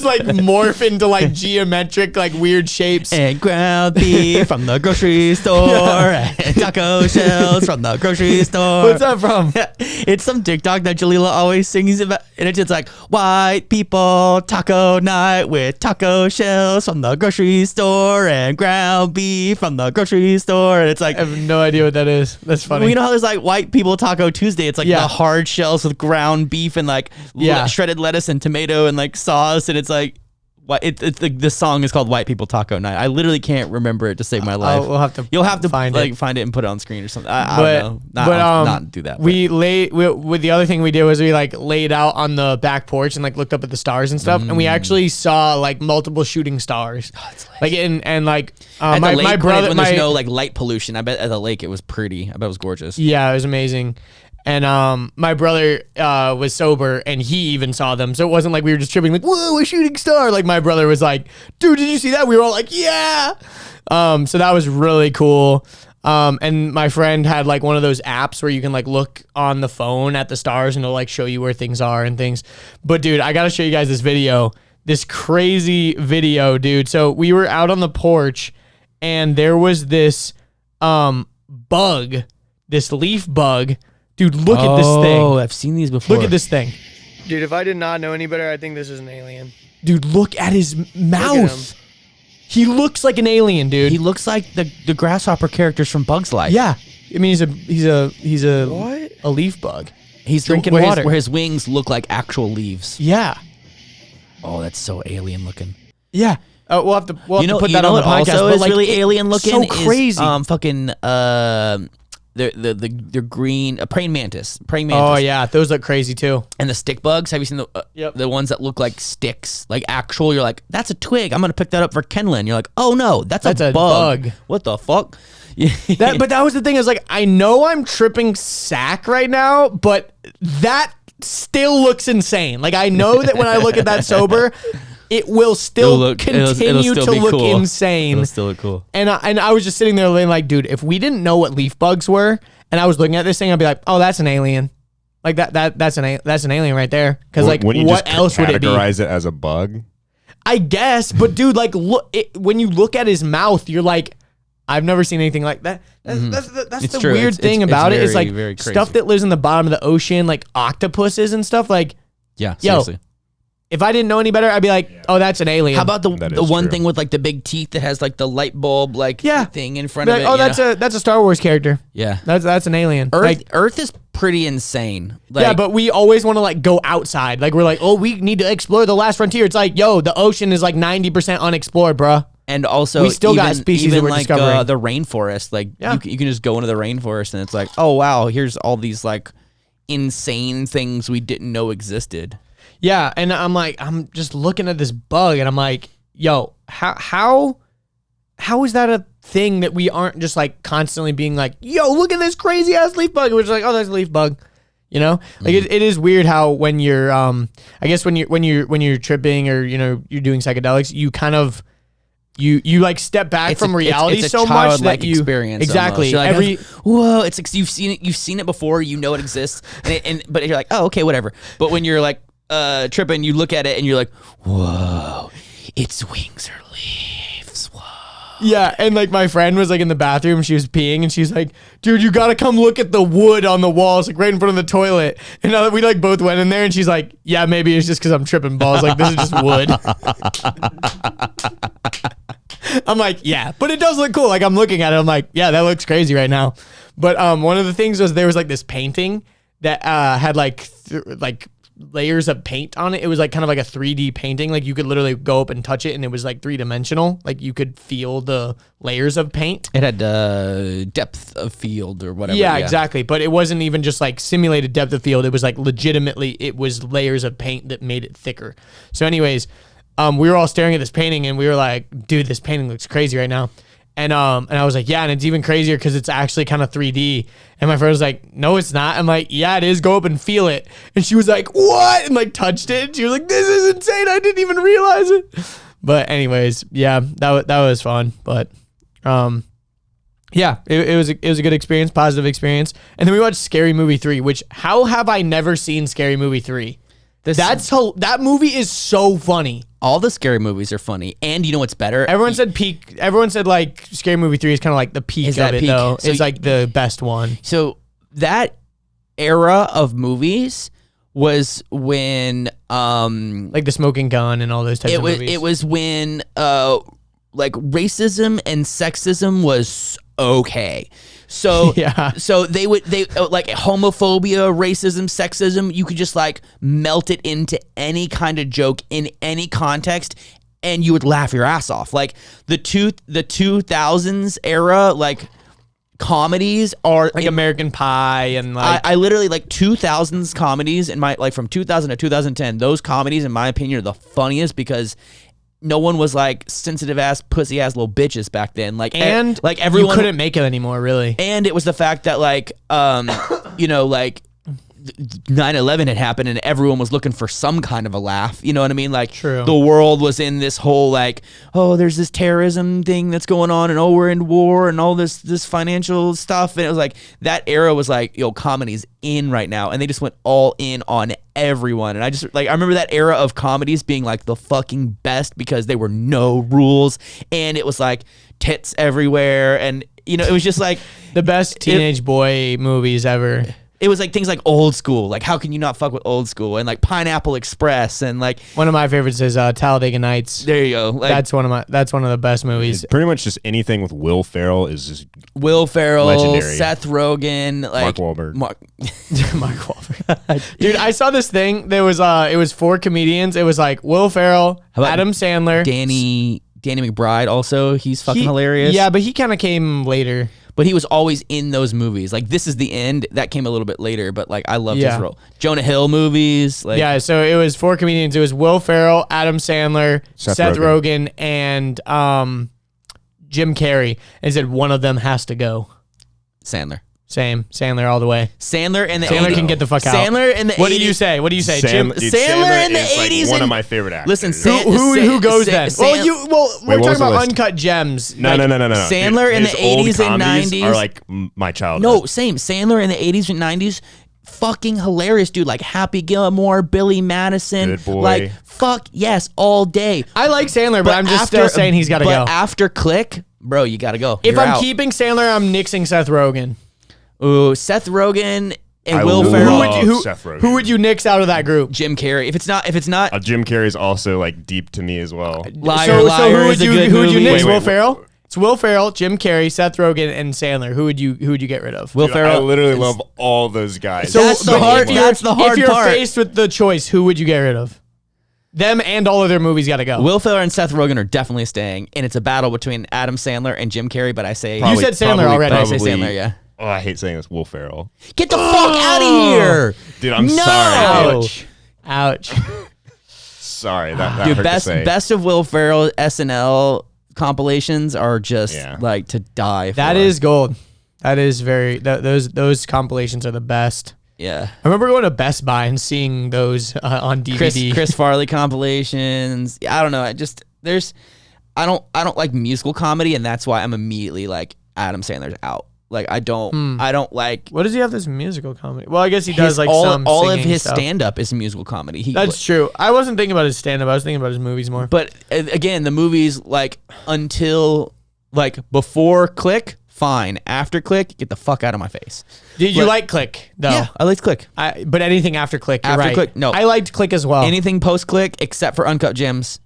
like morph into like geometric like weird shapes. And ground beef from the grocery store, and taco shells from the grocery store. What's that from? It's some TikTok that Jalila always sings about, and it's just like white people taco night with taco shells from the grocery store and ground beef from the grocery store. And it's like I have no idea what that is. That's funny. Well, you know how there's like white people taco Tuesday? It's like the hard shells with ground beef and like shredded lettuce and tomato and like sauce, and it's like The song is called White People Taco Night. I literally can't remember it to save my life. You'll have to find it and put it on screen or something. I don't know. Not do that. With the other thing we did was we like laid out on the back porch and like looked up at the stars and stuff, and we actually saw like multiple shooting stars. Oh, like and like my brother, when there's no like light pollution. I bet at the lake it was pretty. I bet it was gorgeous. Yeah, it was amazing. And my brother was sober, and he even saw them. So it wasn't like we were just tripping, like, whoa, a shooting star. Like, my brother was like, dude, did you see that? We were all like, yeah. So that was really cool. And my friend had, like, one of those apps where you can, like, look on the phone at the stars, and it'll, like, show you where things are and things. But, dude, I got to show you guys this video. This crazy video, dude. So we were out on the porch, and there was this bug, this leaf bug. Dude, look at this thing. Oh, I've seen these before. Look at this thing. Dude, if I did not know any better, I think this is an alien. Dude, look at his mouth. He looks like an alien, dude. He looks like the grasshopper characters from Bug's Life. Yeah. I mean, he's a what? A leaf bug. He's drinking water. water. Where his wings look like actual leaves. Yeah. Oh, that's so alien looking. Yeah. We'll have to put that on what the podcast. Also but is like, really alien looking. So crazy. Is, fucking the green praying mantis. Oh yeah, those look crazy too. And the stick bugs. Have you seen the ones that look like sticks, like actual? You're like, that's a twig. I'm gonna pick that up for Kenlin. You're like, oh no, that's a bug. What the fuck? But that was the thing. Is like, I know I'm tripping sack right now, but that still looks insane. Like, I know that when I look at that sober, it will still continue to look insane. It'll still look cool. And I was just sitting there like, dude, if we didn't know what leaf bugs were, and I was looking at this thing, I'd be like, oh, that's an alien. Like that's an alien right there. Because like, what else would it be? Categorize it as a bug? I guess, but dude, like, when you look at his mouth, you're like, I've never seen anything like that. That's the true. weird thing about it. It's like very crazy. Stuff that lives in the bottom of the ocean, like octopuses and stuff. Like, yeah, seriously. If I didn't know any better, I'd be like, oh, that's an alien. How about the one thing with like the big teeth that has like the light bulb thing in front of it? Oh, that's a Star Wars character. Yeah, that's an alien. Earth is pretty insane. Like, yeah, but we always want to like go outside. Like, we're like, oh, we need to explore the last frontier. It's like, yo, the ocean is like 90% unexplored, bruh. And also, we still got species that we're like discovering. The rainforest. Like, you can just go into the rainforest and it's like, oh wow, here's all these like insane things we didn't know existed. Yeah, and I'm just looking at this bug, and I'm like, yo, how is that a thing that we aren't just like constantly being like, yo, look at this crazy ass leaf bug? We're just like, oh, that's a leaf bug, you know? Like it is weird how when you're I guess when you're tripping or you're doing psychedelics, you kind of you like step back from reality so much that you experience exactly like, whoa, it's like you've seen it before, you know it exists, but you're like, oh, okay, whatever. But when you're like tripping, you look at it and you're like, whoa, its wings are leaves. Whoa. Yeah, and like my friend was like in the bathroom, she was peeing, and she's like, dude, you gotta come look at the wood on the walls, like right in front of the toilet. And now that we like both went in there, and she's like, yeah, maybe it's just because I'm tripping balls. Like, this is just wood. I'm like, yeah, but it does look cool. Like, I'm looking at it, I'm like, yeah, that looks crazy right now. But one of the things was there was like this painting that had like layers of paint on it. It was like kind of like a 3D painting. Like, you could literally go up and touch it, and it was like 3-dimensional. Like, you could feel the layers of paint. It had depth of field or whatever. Yeah, exactly. But it wasn't even just like simulated depth of field. It was like legitimately, it was layers of paint that made it thicker. So anyways, we were all staring at this painting, and we were like, dude, this painting looks crazy right now. And I was like, yeah, and it's even crazier because it's actually kind of 3D. And my friend was like, no, it's not. I'm like, yeah, it is. Go up and feel it. And she was like, what? And like touched it. And she was like, this is insane. I didn't even realize it. But anyways, yeah, that was fun. But yeah, it was a good experience, positive experience. And then we watched Scary Movie 3, which how have I never seen Scary Movie 3? That movie is so funny. All the scary movies are funny, and you know what's better? Everyone said like Scary Movie 3 is kind of like the peak of it, though. So it's like the best one. So that era of movies was when like the smoking gun and all those types of movies. It was when like racism and sexism was okay. So yeah. So they like homophobia, racism, sexism, you could just like melt it into any kind of joke in any context, and you would laugh your ass off. Like the 2000s era, like comedies are like American Pie and like I literally like 2000s comedies in my like from 2000 to 2010. Those comedies, in my opinion, are the funniest because no one was like sensitive ass, pussy ass little bitches back then. Like like everyone you couldn't make it anymore, really. And it was the fact that like you know, like 9/11 had happened and everyone was looking for some kind of a laugh. You know what I mean? Like True. The world was in this whole like, oh, there's this terrorism thing that's going on and oh, we're in war and all this financial stuff. And it was like that era was like, yo, comedy's in right now. And they just went all in on everyone. And I just like, I remember that era of comedies being like the fucking best because there were no rules and it was like tits everywhere. And you know, it was just like the best teenage boy movies ever. It was like things like Old School. Like, how can you not fuck with Old School? And like Pineapple Express and like one of my favorites is Talladega Nights. There you go. Like, that's one of the best movies. Pretty much just anything with Will Ferrell is just Will Ferrell, legendary. Seth Rogen, like Mark Wahlberg. Mark Wahlberg. Dude, I saw this thing. There was it was 4 comedians. It was like Will Ferrell, Adam Sandler, Danny McBride. Also, he's fucking hilarious. Yeah, but he kind of came later. But he was always in those movies. Like, This Is the End, that came a little bit later, but like I loved his role. Jonah Hill movies. Like, yeah, so it was 4 comedians. It was Will Ferrell, Adam Sandler, Seth Rogen, and Jim Carrey. And said one of them has to go. Sandler. Same. Sandler all the way. Sandler in the Sandler 80s. Can get the fuck out. Sandler in the 80s. What do you say? Sandler in the 80s. Like one of my favorite actors. Listen, who goes then? We're talking about Uncut Gems. No. Sandler in the 80s and 90s are like my childhood. No, same. Sandler in the 80s and 90s. Fucking hilarious, dude. Like Happy Gilmore, Billy Madison. Good boy. Like, fuck yes, all day. I like Sandler, but I'm just still saying he's got to go. But after Click, bro, you got to go. If I'm keeping Sandler, I'm nixing Seth Rogen. Ooh, Seth Rogen and Will Ferrell. Who would you nix out of that group? Jim Carrey. If it's not, Jim Carrey's also like deep to me as well. Liar, so who would you nix? Wait, Will Ferrell? It's Will Ferrell, Jim Carrey, Seth Rogen, and Sandler. Who would you get rid of? Will Ferrell. I literally love all those guys. So that's the hard part. If you're faced with the choice, who would you get rid of? Them and all of their movies got to go. Will Ferrell and Seth Rogen are definitely staying, and it's a battle between Adam Sandler and Jim Carrey. But I say you said Sandler already. I say Sandler, yeah. Oh, I hate saying this. Will Ferrell. Get the fuck out of here, dude! I'm sorry. Ouch. Sorry, that dude. hurt to say. Best of Will Ferrell SNL compilations are just like to die for. That is gold. That is very. Those compilations are the best. Yeah, I remember going to Best Buy and seeing those on DVD. Chris Farley compilations. I don't know. I don't like musical comedy, and that's why I'm immediately like Adam Sandler's out. Like I don't like. What does he have this musical comedy? Well, I guess he does like all of his stuff. stand up is musical comedy. That's true. I wasn't thinking about his stand up. I was thinking about his movies more. But again, the movies like until like before Click, fine. After Click, get the fuck out of my face. Did you like Click though? Yeah, I liked Click. But anything after Click, you're after right. Click, no. I liked Click as well. Anything post Click except for Uncut Gems,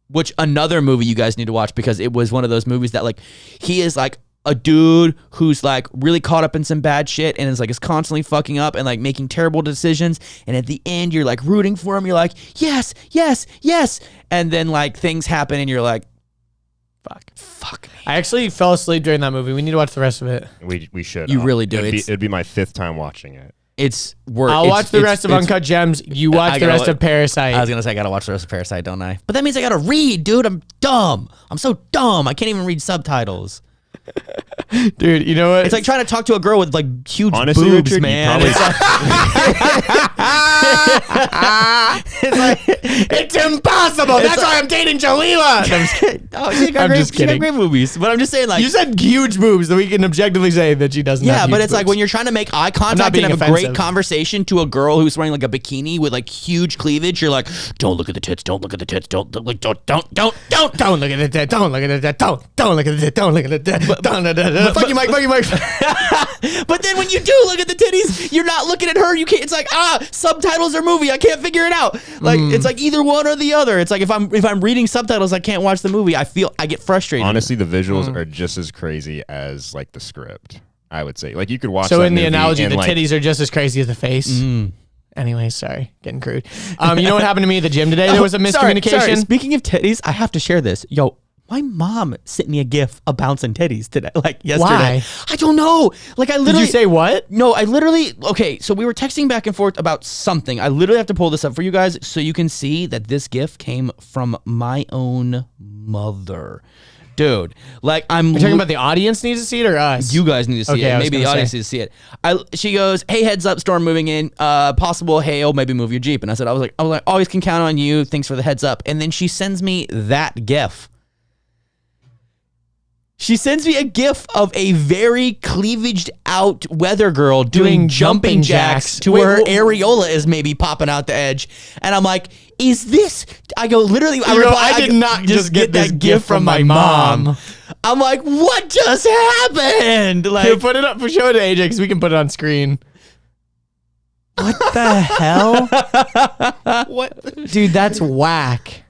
which another movie you guys need to watch because it was one of those movies that like he is like a dude who's like really caught up in some bad shit and is like is constantly fucking up and like making terrible decisions, and at the end you're like rooting for him. You're like yes, and then like things happen and you're like fuck me. I actually fell asleep during that movie. We need to watch the rest of it. We should. You really do. It'd be my 5th time watching it. It's worth. I'll watch the rest of Uncut Gems. You watch the rest of Parasite. I was gonna say I gotta watch the rest of Parasite, don't I? But that means I gotta read, dude. I'm dumb. I'm so dumb. I can't even read subtitles. Dude, you know what? It's like trying to talk to a girl with like huge Honestly, boobs, Richard, man. It's impossible. That's why I'm dating Jalila. I'm just kidding. She got great movies, but I'm just saying, like, you said huge boobs, so we can objectively say that she doesn't. Yeah, have but huge it's like boobs. when you're trying to make eye contact and have a great conversation to a girl who's wearing like a bikini with like huge cleavage. You're like, don't look at the tits. Don't look at the tits. Don't look at the tits. Don't look at the tits. Don't look at the tits. Don't look at the tits. Don't look at the tits. Fuck you, Mike. But then when you do look at the titties, you're not looking at her. You can't. It's like subtitles or movie. I can't figure it out. Like it's like either one or the other. It's like if I'm reading subtitles, I can't watch the movie. I get frustrated. Honestly, the visuals are just as crazy as like the script. I would say, like you could watch. So that in the movie analogy, and, the like, titties are just as crazy as the face. Anyway, sorry, getting crude. You know what happened to me at the gym today? There was a miscommunication. Sorry. Speaking of titties, I have to share this. Yo, my mom sent me a gif of bouncing titties today, like yesterday. Why? I don't know. Like I literally. Did you say what? No, I literally. Okay, so we were texting back and forth about something. I literally have to pull this up for you guys so you can see that this gif came from my own mother. Dude, like You're talking about the audience needs to see it or us? You guys need to see Okay, I it. was Maybe the gonna audience say. needs to see it. She goes, "Hey, heads up, storm moving in. Possible hail. Maybe move your Jeep." And I was like, always can count on you. Thanks for the heads up. And then she sends me that gif. She sends me a gif of a very cleavaged out weather girl doing jumping jacks to where her areola is maybe popping out the edge. And I'm like, is this? I go, literally, I did not just get this gif from my mom. I'm like, what just happened? Like, Here, put it up for show it to AJ because we can put it on screen. What the hell? What? Dude, that's whack.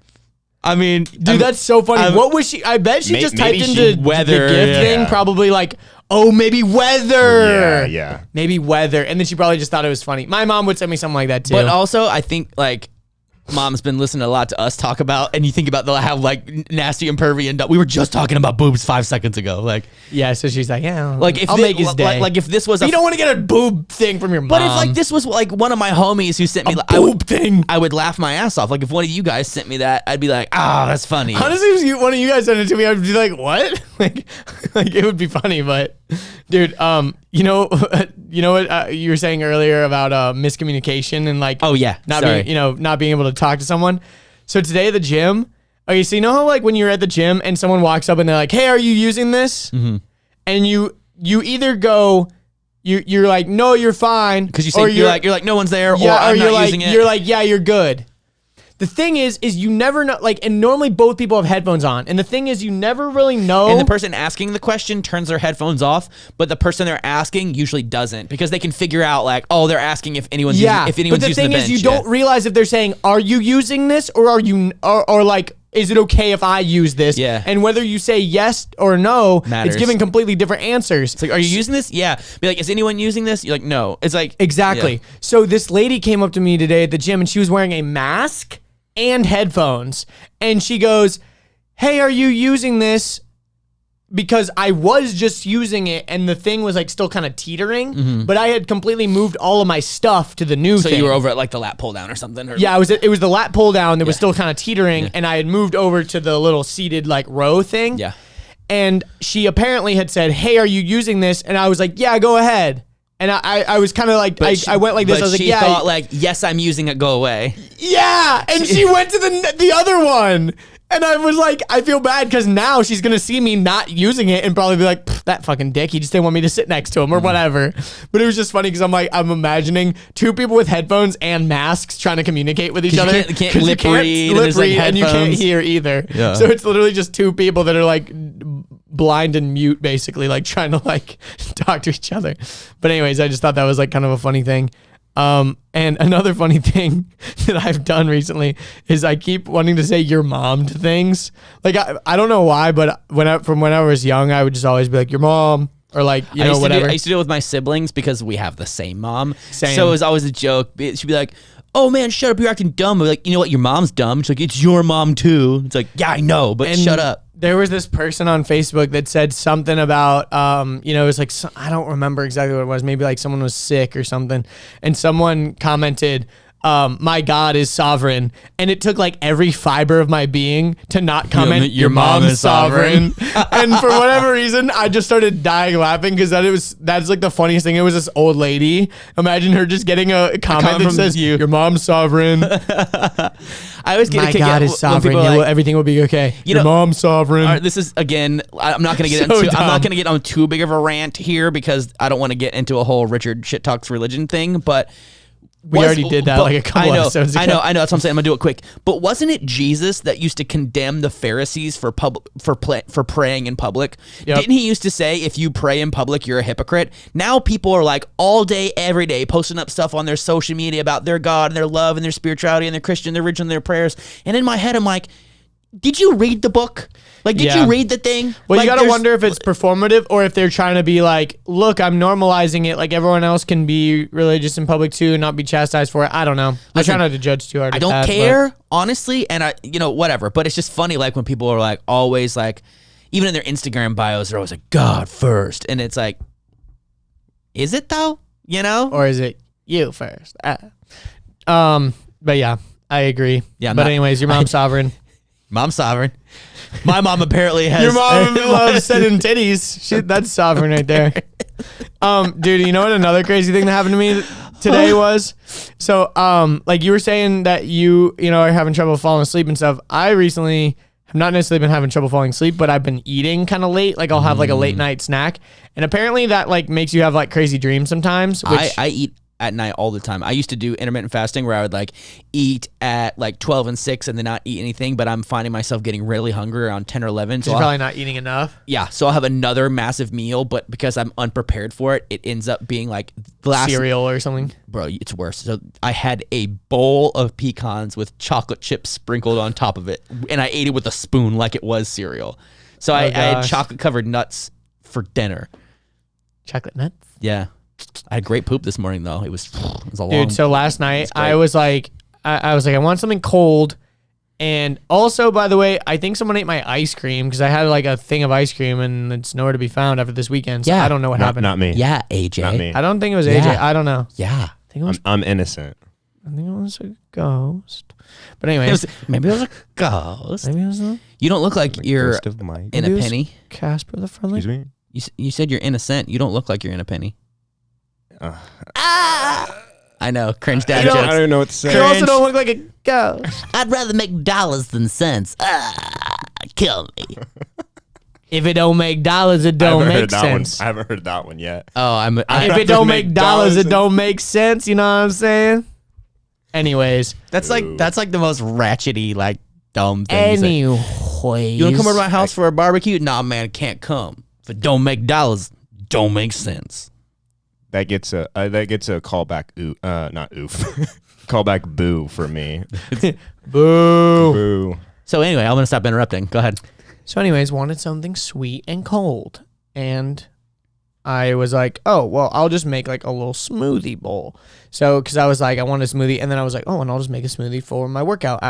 I mean, Dude, that's so funny. What was she? I bet she just typed maybe into weather, the GIF thing, yeah. probably like, oh, maybe weather. Yeah. Maybe weather. And then she probably just thought it was funny. My mom would send me something like that too. But also, I think like mom's been listening a lot to us talk about, and you think about how like nasty and pervy and we were just talking about boobs 5 seconds ago. Like, yeah, so she's like, yeah, like if I'll make his day. Like if this was you don't want to get a boob thing from your mom. but if like this was like one of my homies who sent me a boob thing. I would laugh my ass off. Like if one of you guys sent me that, I'd be like, ah, that's funny. Honestly, if one of you guys sent it to me, I'd be like, what? like it would be funny, but dude, you know what you were saying earlier about miscommunication and like, Oh yeah, not sorry. being, not being able to talk to someone. So today at the gym, okay, so you know how like when you're at the gym and someone walks up and they're like, hey, are you using this? Mm-hmm. And you either go, you're like, no, you're fine, Because you say you're like no one's there, yeah, or I'm you're not like, using it. You're like, yeah, you're good. The thing is you never know, like, and normally both people have headphones on. And the thing is, you never really know. And the person asking the question turns their headphones off, but the person they're asking usually doesn't because they can figure out like, oh, they're asking if anyone's using, but the using thing the is, bench. you don't realize if they're saying, are you using this or are you, or like, is it okay if I use this? Yeah. And whether you say yes or no, Matters. it's giving completely different answers. It's like, are you using this? Yeah. Be like, is anyone using this? You're like, no. It's like Exactly. yeah. So this lady came up to me today at the gym and she was wearing a mask and headphones. And she goes, hey, are you using this? Because I was just using it and the thing was like still kind of teetering, but I had completely moved all of my stuff to the new So thing. you were over at like the lat pull down or something? Or, Yeah, it was the lat pull down that was still kind of teetering, and I had moved over to the little seated like row thing. Yeah. And she apparently had said, hey, are you using this? And I was like, yeah, go ahead. And I was kind of like, I went like this. But I was like, she yeah. thought like, yes, I'm using it, go away. Yeah. And she went to the other one. And I was like, I feel bad because now she's going to see me not using it and probably be like, that fucking dick. He just didn't want me to sit next to him or whatever. But it was just funny because I'm imagining two people with headphones and masks trying to communicate with each other. You can't lip read, and there's, like, and you can't headphones. hear either. Yeah. So it's literally just two people that are like blind and mute, basically, like trying to like talk to each other. But anyways, I just thought that was like kind of a funny thing. And another funny thing that I've done recently is I keep wanting to say your mom to things. Like I don't know why, but when I was young, I would just always be like your mom or like, you know, whatever. I used to do it with my siblings because we have the same mom. Same. So it was always a joke. She'd be like, oh man, shut up, you're acting dumb. I'm like, you know what, your mom's dumb. She's like, it's your mom too. It's like, yeah, I know, but And shut up. There was this person on Facebook that said something about, it was like, I don't remember exactly what it was. Maybe like someone was sick or something. And someone commented, my God is sovereign. And it took like every fiber of my being to not comment, your mom is sovereign. And for whatever reason, I just started dying laughing because that's like the funniest thing. It was this old lady. Imagine her just getting a comment that from says, you. your mom's sovereign. I always get My a kick God out is when sovereign. people are like, Everything will be okay. You Your know- mom's sovereign. all right, this is again. I'm not gonna get So into. I'm not dumb. gonna get on too big of a rant here because I don't want to get into a whole Richard shit talks religion thing. But We already did that like a couple I know, episodes ago. I know. That's what I'm saying. I'm gonna do it quick. But wasn't it Jesus that used to condemn the Pharisees for praying in public? Yep. Didn't he used to say if you pray in public, you're a hypocrite? Now people are like all day, every day, posting up stuff on their social media about their God and their love and their spirituality and their Christian, their religion, their prayers. And in my head, I'm like, did you read the book? Like, did you read the thing? Well, like, you gotta wonder if it's performative or if they're trying to be like, look, I'm normalizing it. Like everyone else can be religious in public too and not be chastised for it. I don't know. I try not to judge too hard. I don't care, honestly, and whatever. But it's just funny, like when people are like always like, even in their Instagram bios, they're always like, God first, and it's like, is it though? Or is it you first? But yeah, I agree. Yeah, but anyways, your mom's sovereign. Mom's sovereign. My mom apparently has. Your mom loves sending titties. Shit, that's sovereign right there. Dude, you know what? Another crazy thing that happened to me today was, so, like you were saying that you are having trouble falling asleep and stuff. I recently have not necessarily been having trouble falling asleep, but I've been eating kind of late. Like I'll have like a late night snack, and apparently that like makes you have like crazy dreams sometimes. Which I eat at night all the time. I used to do intermittent fasting where I would like eat at like 12 and 6 and then not eat anything, but I'm finding myself getting really hungry around 10 or 11. So you're probably not eating enough. Yeah, so I'll have another massive meal, but because I'm unprepared for it, it ends up being like the last cereal or something. Bro, it's worse. So I had a bowl of pecans with chocolate chips sprinkled on top of it, and I ate it with a spoon like it was cereal. So I had chocolate covered nuts for dinner. Chocolate nuts? Yeah. I had great poop this morning though. It was a long. Dude, so last night I was like, I want something cold, and also, by the way, I think someone ate my ice cream because I had like a thing of ice cream and it's nowhere to be found after this weekend. So I don't know what happened. Not me. Yeah, AJ. Not me. I don't think it was AJ. I don't know. Yeah, I think it was. I'm innocent. I think it was a ghost. But anyways, maybe it was a ghost. Maybe it was You don't look like you're Ghost of Mike. in a penny. Casper the Friendly. Excuse me. You said you're innocent. You don't look like you're in a penny. I know, cringe dad jokes. I don't know what to say. You also don't look like a ghost. I'd rather make dollars than cents. Kill me. If it don't make dollars, it don't make sense. I haven't heard that one yet. Oh, if it don't make dollars, it don't make sense. You know what I'm saying? Anyways, that's like the most ratchety, like dumb thing. Anyways, you wanna come over to my house for a barbecue? Nah, man, can't come. If it don't make dollars, don't make sense. That gets a callback. Not oof. Callback boo for me. Boo. Boo. So anyway, I'm gonna stop interrupting. Go ahead. So anyways, wanted something sweet and cold, and I was like, oh well, I'll just make like a little smoothie bowl. So because I was like, I want a smoothie, and then I was like, oh, and I'll just make a smoothie for my workout,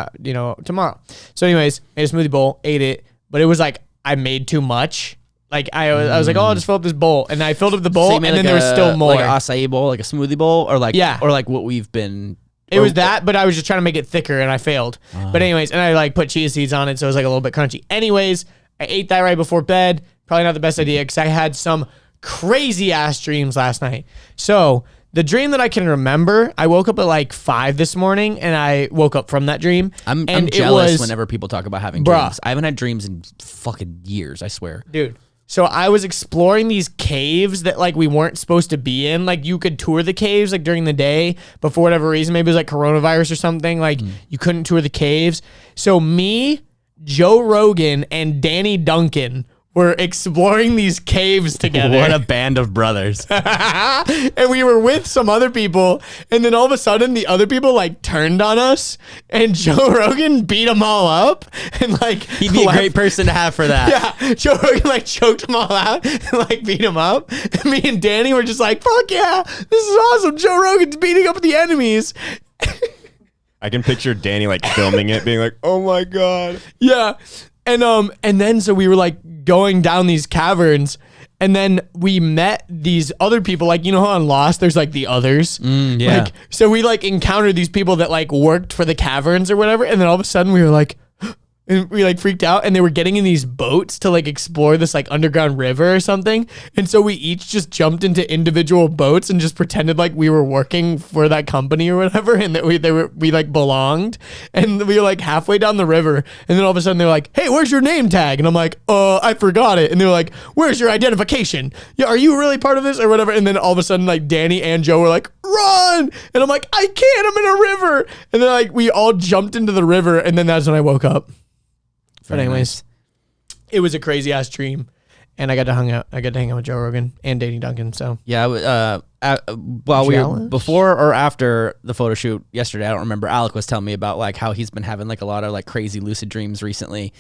tomorrow. So anyways, made a smoothie bowl, ate it, but it was like I made too much. Like I was like, oh, I'll just fill up this bowl, and I filled up the bowl, So and then there was still more. like an acai bowl, like a smoothie bowl, or like Yeah. or like what we've been. It was that, but I was just trying to make it thicker, and I failed. But anyways, and I like put chia seeds on it, so it was like a little bit crunchy. Anyways, I ate that right before bed. Probably not the best idea because I had some crazy ass dreams last night. So the dream that I can remember, I woke up at like 5 this morning, and I woke up from that dream. I'm jealous whenever people talk about having dreams. I haven't had dreams in fucking years, I swear. Dude. So I was exploring these caves that like we weren't supposed to be in. Like you could tour the caves like during the day, but for whatever reason, maybe it was like coronavirus or something, like you couldn't tour the caves. So me, Joe Rogan, and Danny Duncan were exploring these caves together. What a band of brothers. And we were with some other people, and then all of a sudden the other people like turned on us, and Joe Rogan beat them all up, and like He'd be a great person to have for that. Yeah, Joe Rogan like choked them all out and like beat them up. And me and Danny were just like, fuck yeah, this is awesome. Joe Rogan's beating up the enemies. I can picture Danny like filming it, being like, "Oh my god." Yeah. And then so we were like going down these caverns, and then we met these other people, like, you know how on Lost there's like the others? Yeah. Like, so we like encountered these people that like worked for the caverns or whatever, and then all of a sudden we were like, and we like freaked out, and they were getting in these boats to like explore this like underground river or something. And so we each just jumped into individual boats and just pretended like we were working for that company or whatever, and that we like belonged. And we were like halfway down the river, and then all of a sudden they were like, hey, where's your name tag? And I'm like, I forgot it. And they were like, where's your identification? Yeah, are you really part of this or whatever? And then all of a sudden like Danny and Joe were like, run! And I'm like, I can't, I'm in a river. And then like we all jumped into the river, and then that's when I woke up. But anyways, It was a crazy ass dream. and I got to hang out with Joe Rogan and Danny Duncan. So yeah, before or after the photo shoot yesterday, I don't remember. Alec was telling me about like how he's been having like a lot of like crazy lucid dreams recently,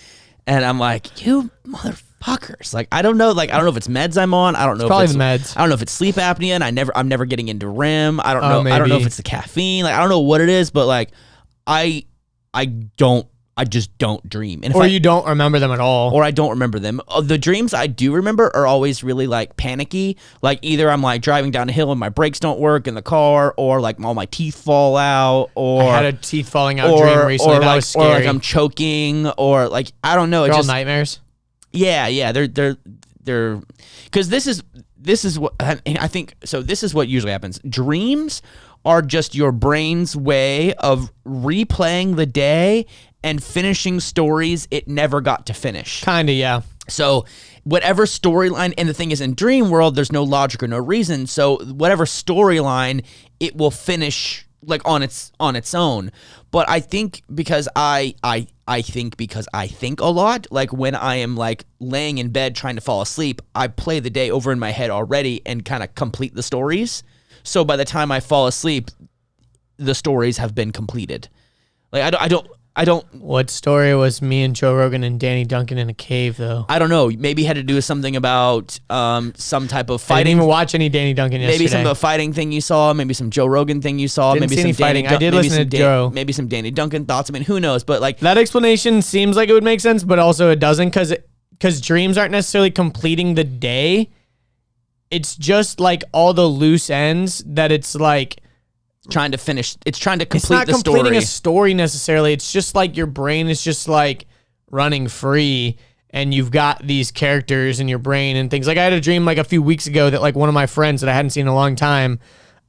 and I'm like, you motherfuckers! Like I don't know if it's meds I'm on. I don't know. Probably if the meds. I don't know if it's sleep apnea. And I'm never getting into REM. I don't know. Maybe. I don't know if it's the caffeine. Like I don't know what it is, but like I just don't dream. And you don't remember them at all. Or I don't remember them. The dreams I do remember are always really like panicky. Like either I'm like driving down a hill and my brakes don't work in the car, or like all my teeth fall out, or I had a teeth falling out dream recently. That was scary. Or like I'm choking, or like I don't know. They're it's all just nightmares. Yeah. They're because this is what I think. So this is what usually happens. Dreams are just your brain's way of replaying the day and finishing stories it never got to finish. Kinda, yeah. So whatever storyline, and the thing is, in dream world, there's no logic or no reason. So whatever storyline, it will finish like on its own. But I think because I think a lot, like when I am like laying in bed trying to fall asleep, I play the day over in my head already and kind of complete the stories. So by the time I fall asleep, the stories have been completed. Like I don't. What story was me and Joe Rogan and Danny Duncan in a cave though? I don't know. Maybe it had to do with something about some type of fighting. I didn't even watch any Danny Duncan yesterday. Maybe some of a fighting thing you saw. Maybe some Joe Rogan thing you saw. Didn't maybe see some any fighting. I did listen to Joe. Maybe some Danny Duncan thoughts. I mean, who knows? But like that explanation seems like it would make sense, but also it doesn't because dreams aren't necessarily completing the day. It's just like all the loose ends that it's like trying to finish. It's trying to complete it's not the completing story. a story necessarily. It's just like your brain is just like running free, and you've got these characters in your brain and things. Like I had a dream like a few weeks ago that like one of my friends that I hadn't seen in a long time,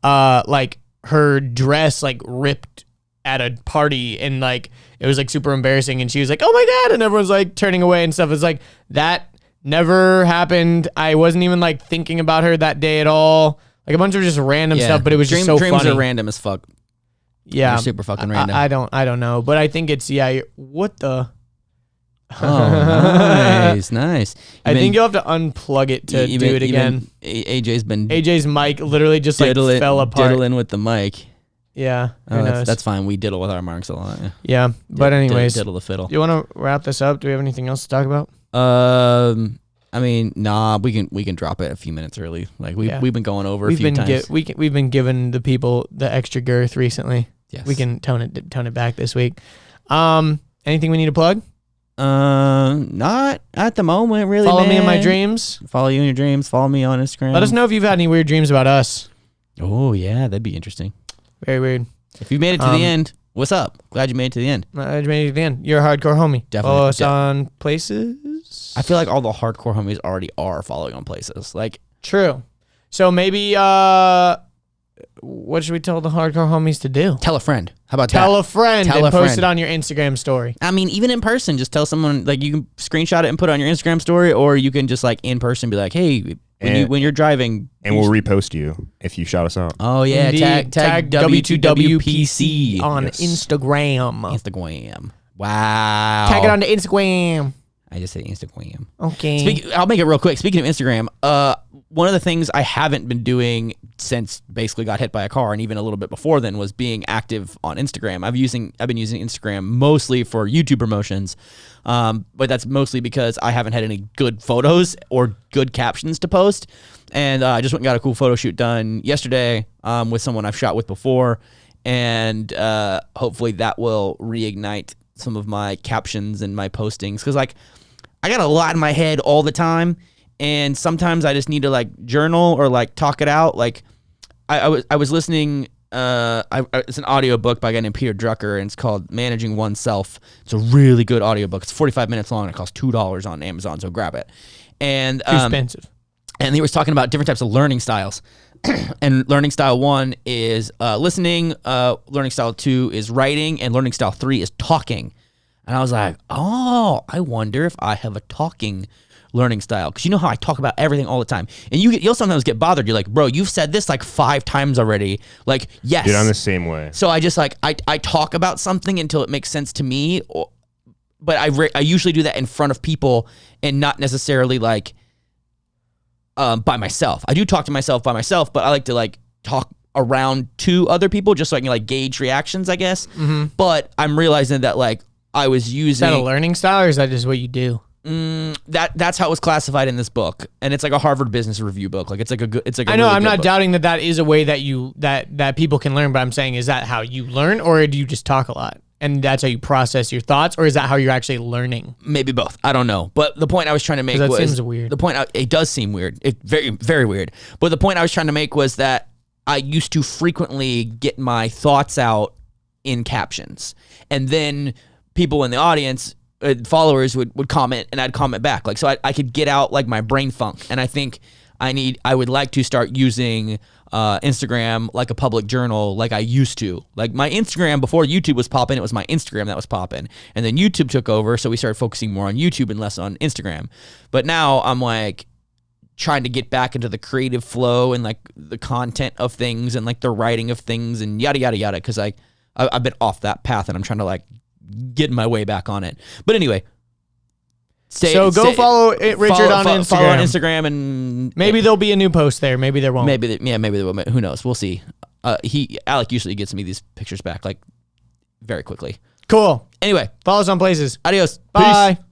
like her dress like ripped at a party, and like it was like super embarrassing, and she was like, "Oh my God," and everyone's like turning away and stuff. It's like that never happened. I wasn't even like thinking about her that day at all. Like a bunch of just random stuff, but it was just so dreams funny. Are random as fuck. Yeah, they're super fucking random. I don't know, but I think it's what the. Oh, nice. I think you'll have to unplug it to do it again. AJ's mic literally just like fell apart. Diddling with the mic. Yeah, that's fine. We diddle with our mics a lot. Yeah, but anyways, diddle the fiddle. Do you want to wrap this up? Do we have anything else to talk about? I mean, nah, we can drop it a few minutes early. Like we've been going over a few times. We've been giving the people the extra girth recently. Yes. We can tone it back this week. Anything we need to plug? Not at the moment, really. Follow me in my dreams. Follow you in your dreams. Follow me on Instagram. Let us know if you've had any weird dreams about us. Oh yeah, that'd be interesting. Very weird. If you made it to the end, what's up? Glad you made it to the end. Glad you made it to the end. You're a hardcore homie. Definitely. Follow us on places. I feel like all the hardcore homies already are following on places. Like true. So maybe what should we tell the hardcore homies to do? Tell a friend. How about tell that? A friend tell and a post friend. it on your Instagram story. I mean, even in person, just tell someone, like you can screenshot it and put it on your Instagram story, or you can just like in person be like, hey, when you're driving. And we'll repost you if you shout us out. Oh yeah, Indeed. tag W2WPC on Instagram. Instagram. Wow. Tag it on the Instagram. I just said Instagram. Okay. I'll make it real quick. Speaking of Instagram, one of the things I haven't been doing since basically got hit by a car, and even a little bit before then, was being active on Instagram. I've been using Instagram mostly for YouTube promotions, but that's mostly because I haven't had any good photos or good captions to post. And I just went and got a cool photo shoot done yesterday with someone I've shot with before, and hopefully that will reignite some of my captions and my postings, because like I got a lot in my head all the time, and sometimes I just need to like journal or like talk it out. Like I was listening. It's an audiobook by a guy named Peter Drucker, and it's called Managing Oneself. It's a really good audiobook. It's 45 minutes long, and it costs $2 on Amazon, so grab it. And too expensive. And he was talking about different types of learning styles. And learning style 1 is listening, learning style 2 is writing, and learning style 3 is talking. And I was like, oh, I wonder if I have a talking learning style. Because you know how I talk about everything all the time. And you'll sometimes get bothered. You're like, bro, you've said this like 5 times already. Like, yes. Dude, I'm the same way. So I just like, I talk about something until it makes sense to me. But I usually do that in front of people, and not necessarily like by myself. I do talk to myself by myself, but I like to like talk around to other people just so I can like gauge reactions, I guess. But I'm realizing that like I was using. Is that a learning style, or is that just what you do? That's how it was classified in this book, and it's like a Harvard Business Review book. Like it's like a good. It's like a I know. really I'm good not book. doubting that is a way that that people can learn, but I'm saying, is that how you learn, or do you just talk a lot and that's how you process your thoughts, or is that how you're actually learning? Maybe both. I don't know. But the point I was trying to make That was seems weird. The point it does seem weird. It very very weird. But the point I was trying to make was that I used to frequently get my thoughts out in captions, and then people in the audience. Followers would comment and I'd comment back. Like, so I could get out like my brain funk. And I think I would like to start using Instagram like a public journal like I used to. Like my Instagram before YouTube was popping, it was my Instagram that was popping. And then YouTube took over. So we started focusing more on YouTube and less on Instagram. But now I'm like trying to get back into the creative flow and like the content of things and like the writing of things and yada, yada, yada. Cause I've been off that path and I'm trying to like get my way back on it. But anyway, follow Richard on Instagram. Follow on Instagram, and maybe there'll be a new post there. Maybe there won't. Maybe there will. Who knows? We'll see. Alec usually gets me these pictures back like very quickly. Cool. Anyway, follow us on places. Adios. Bye. Peace.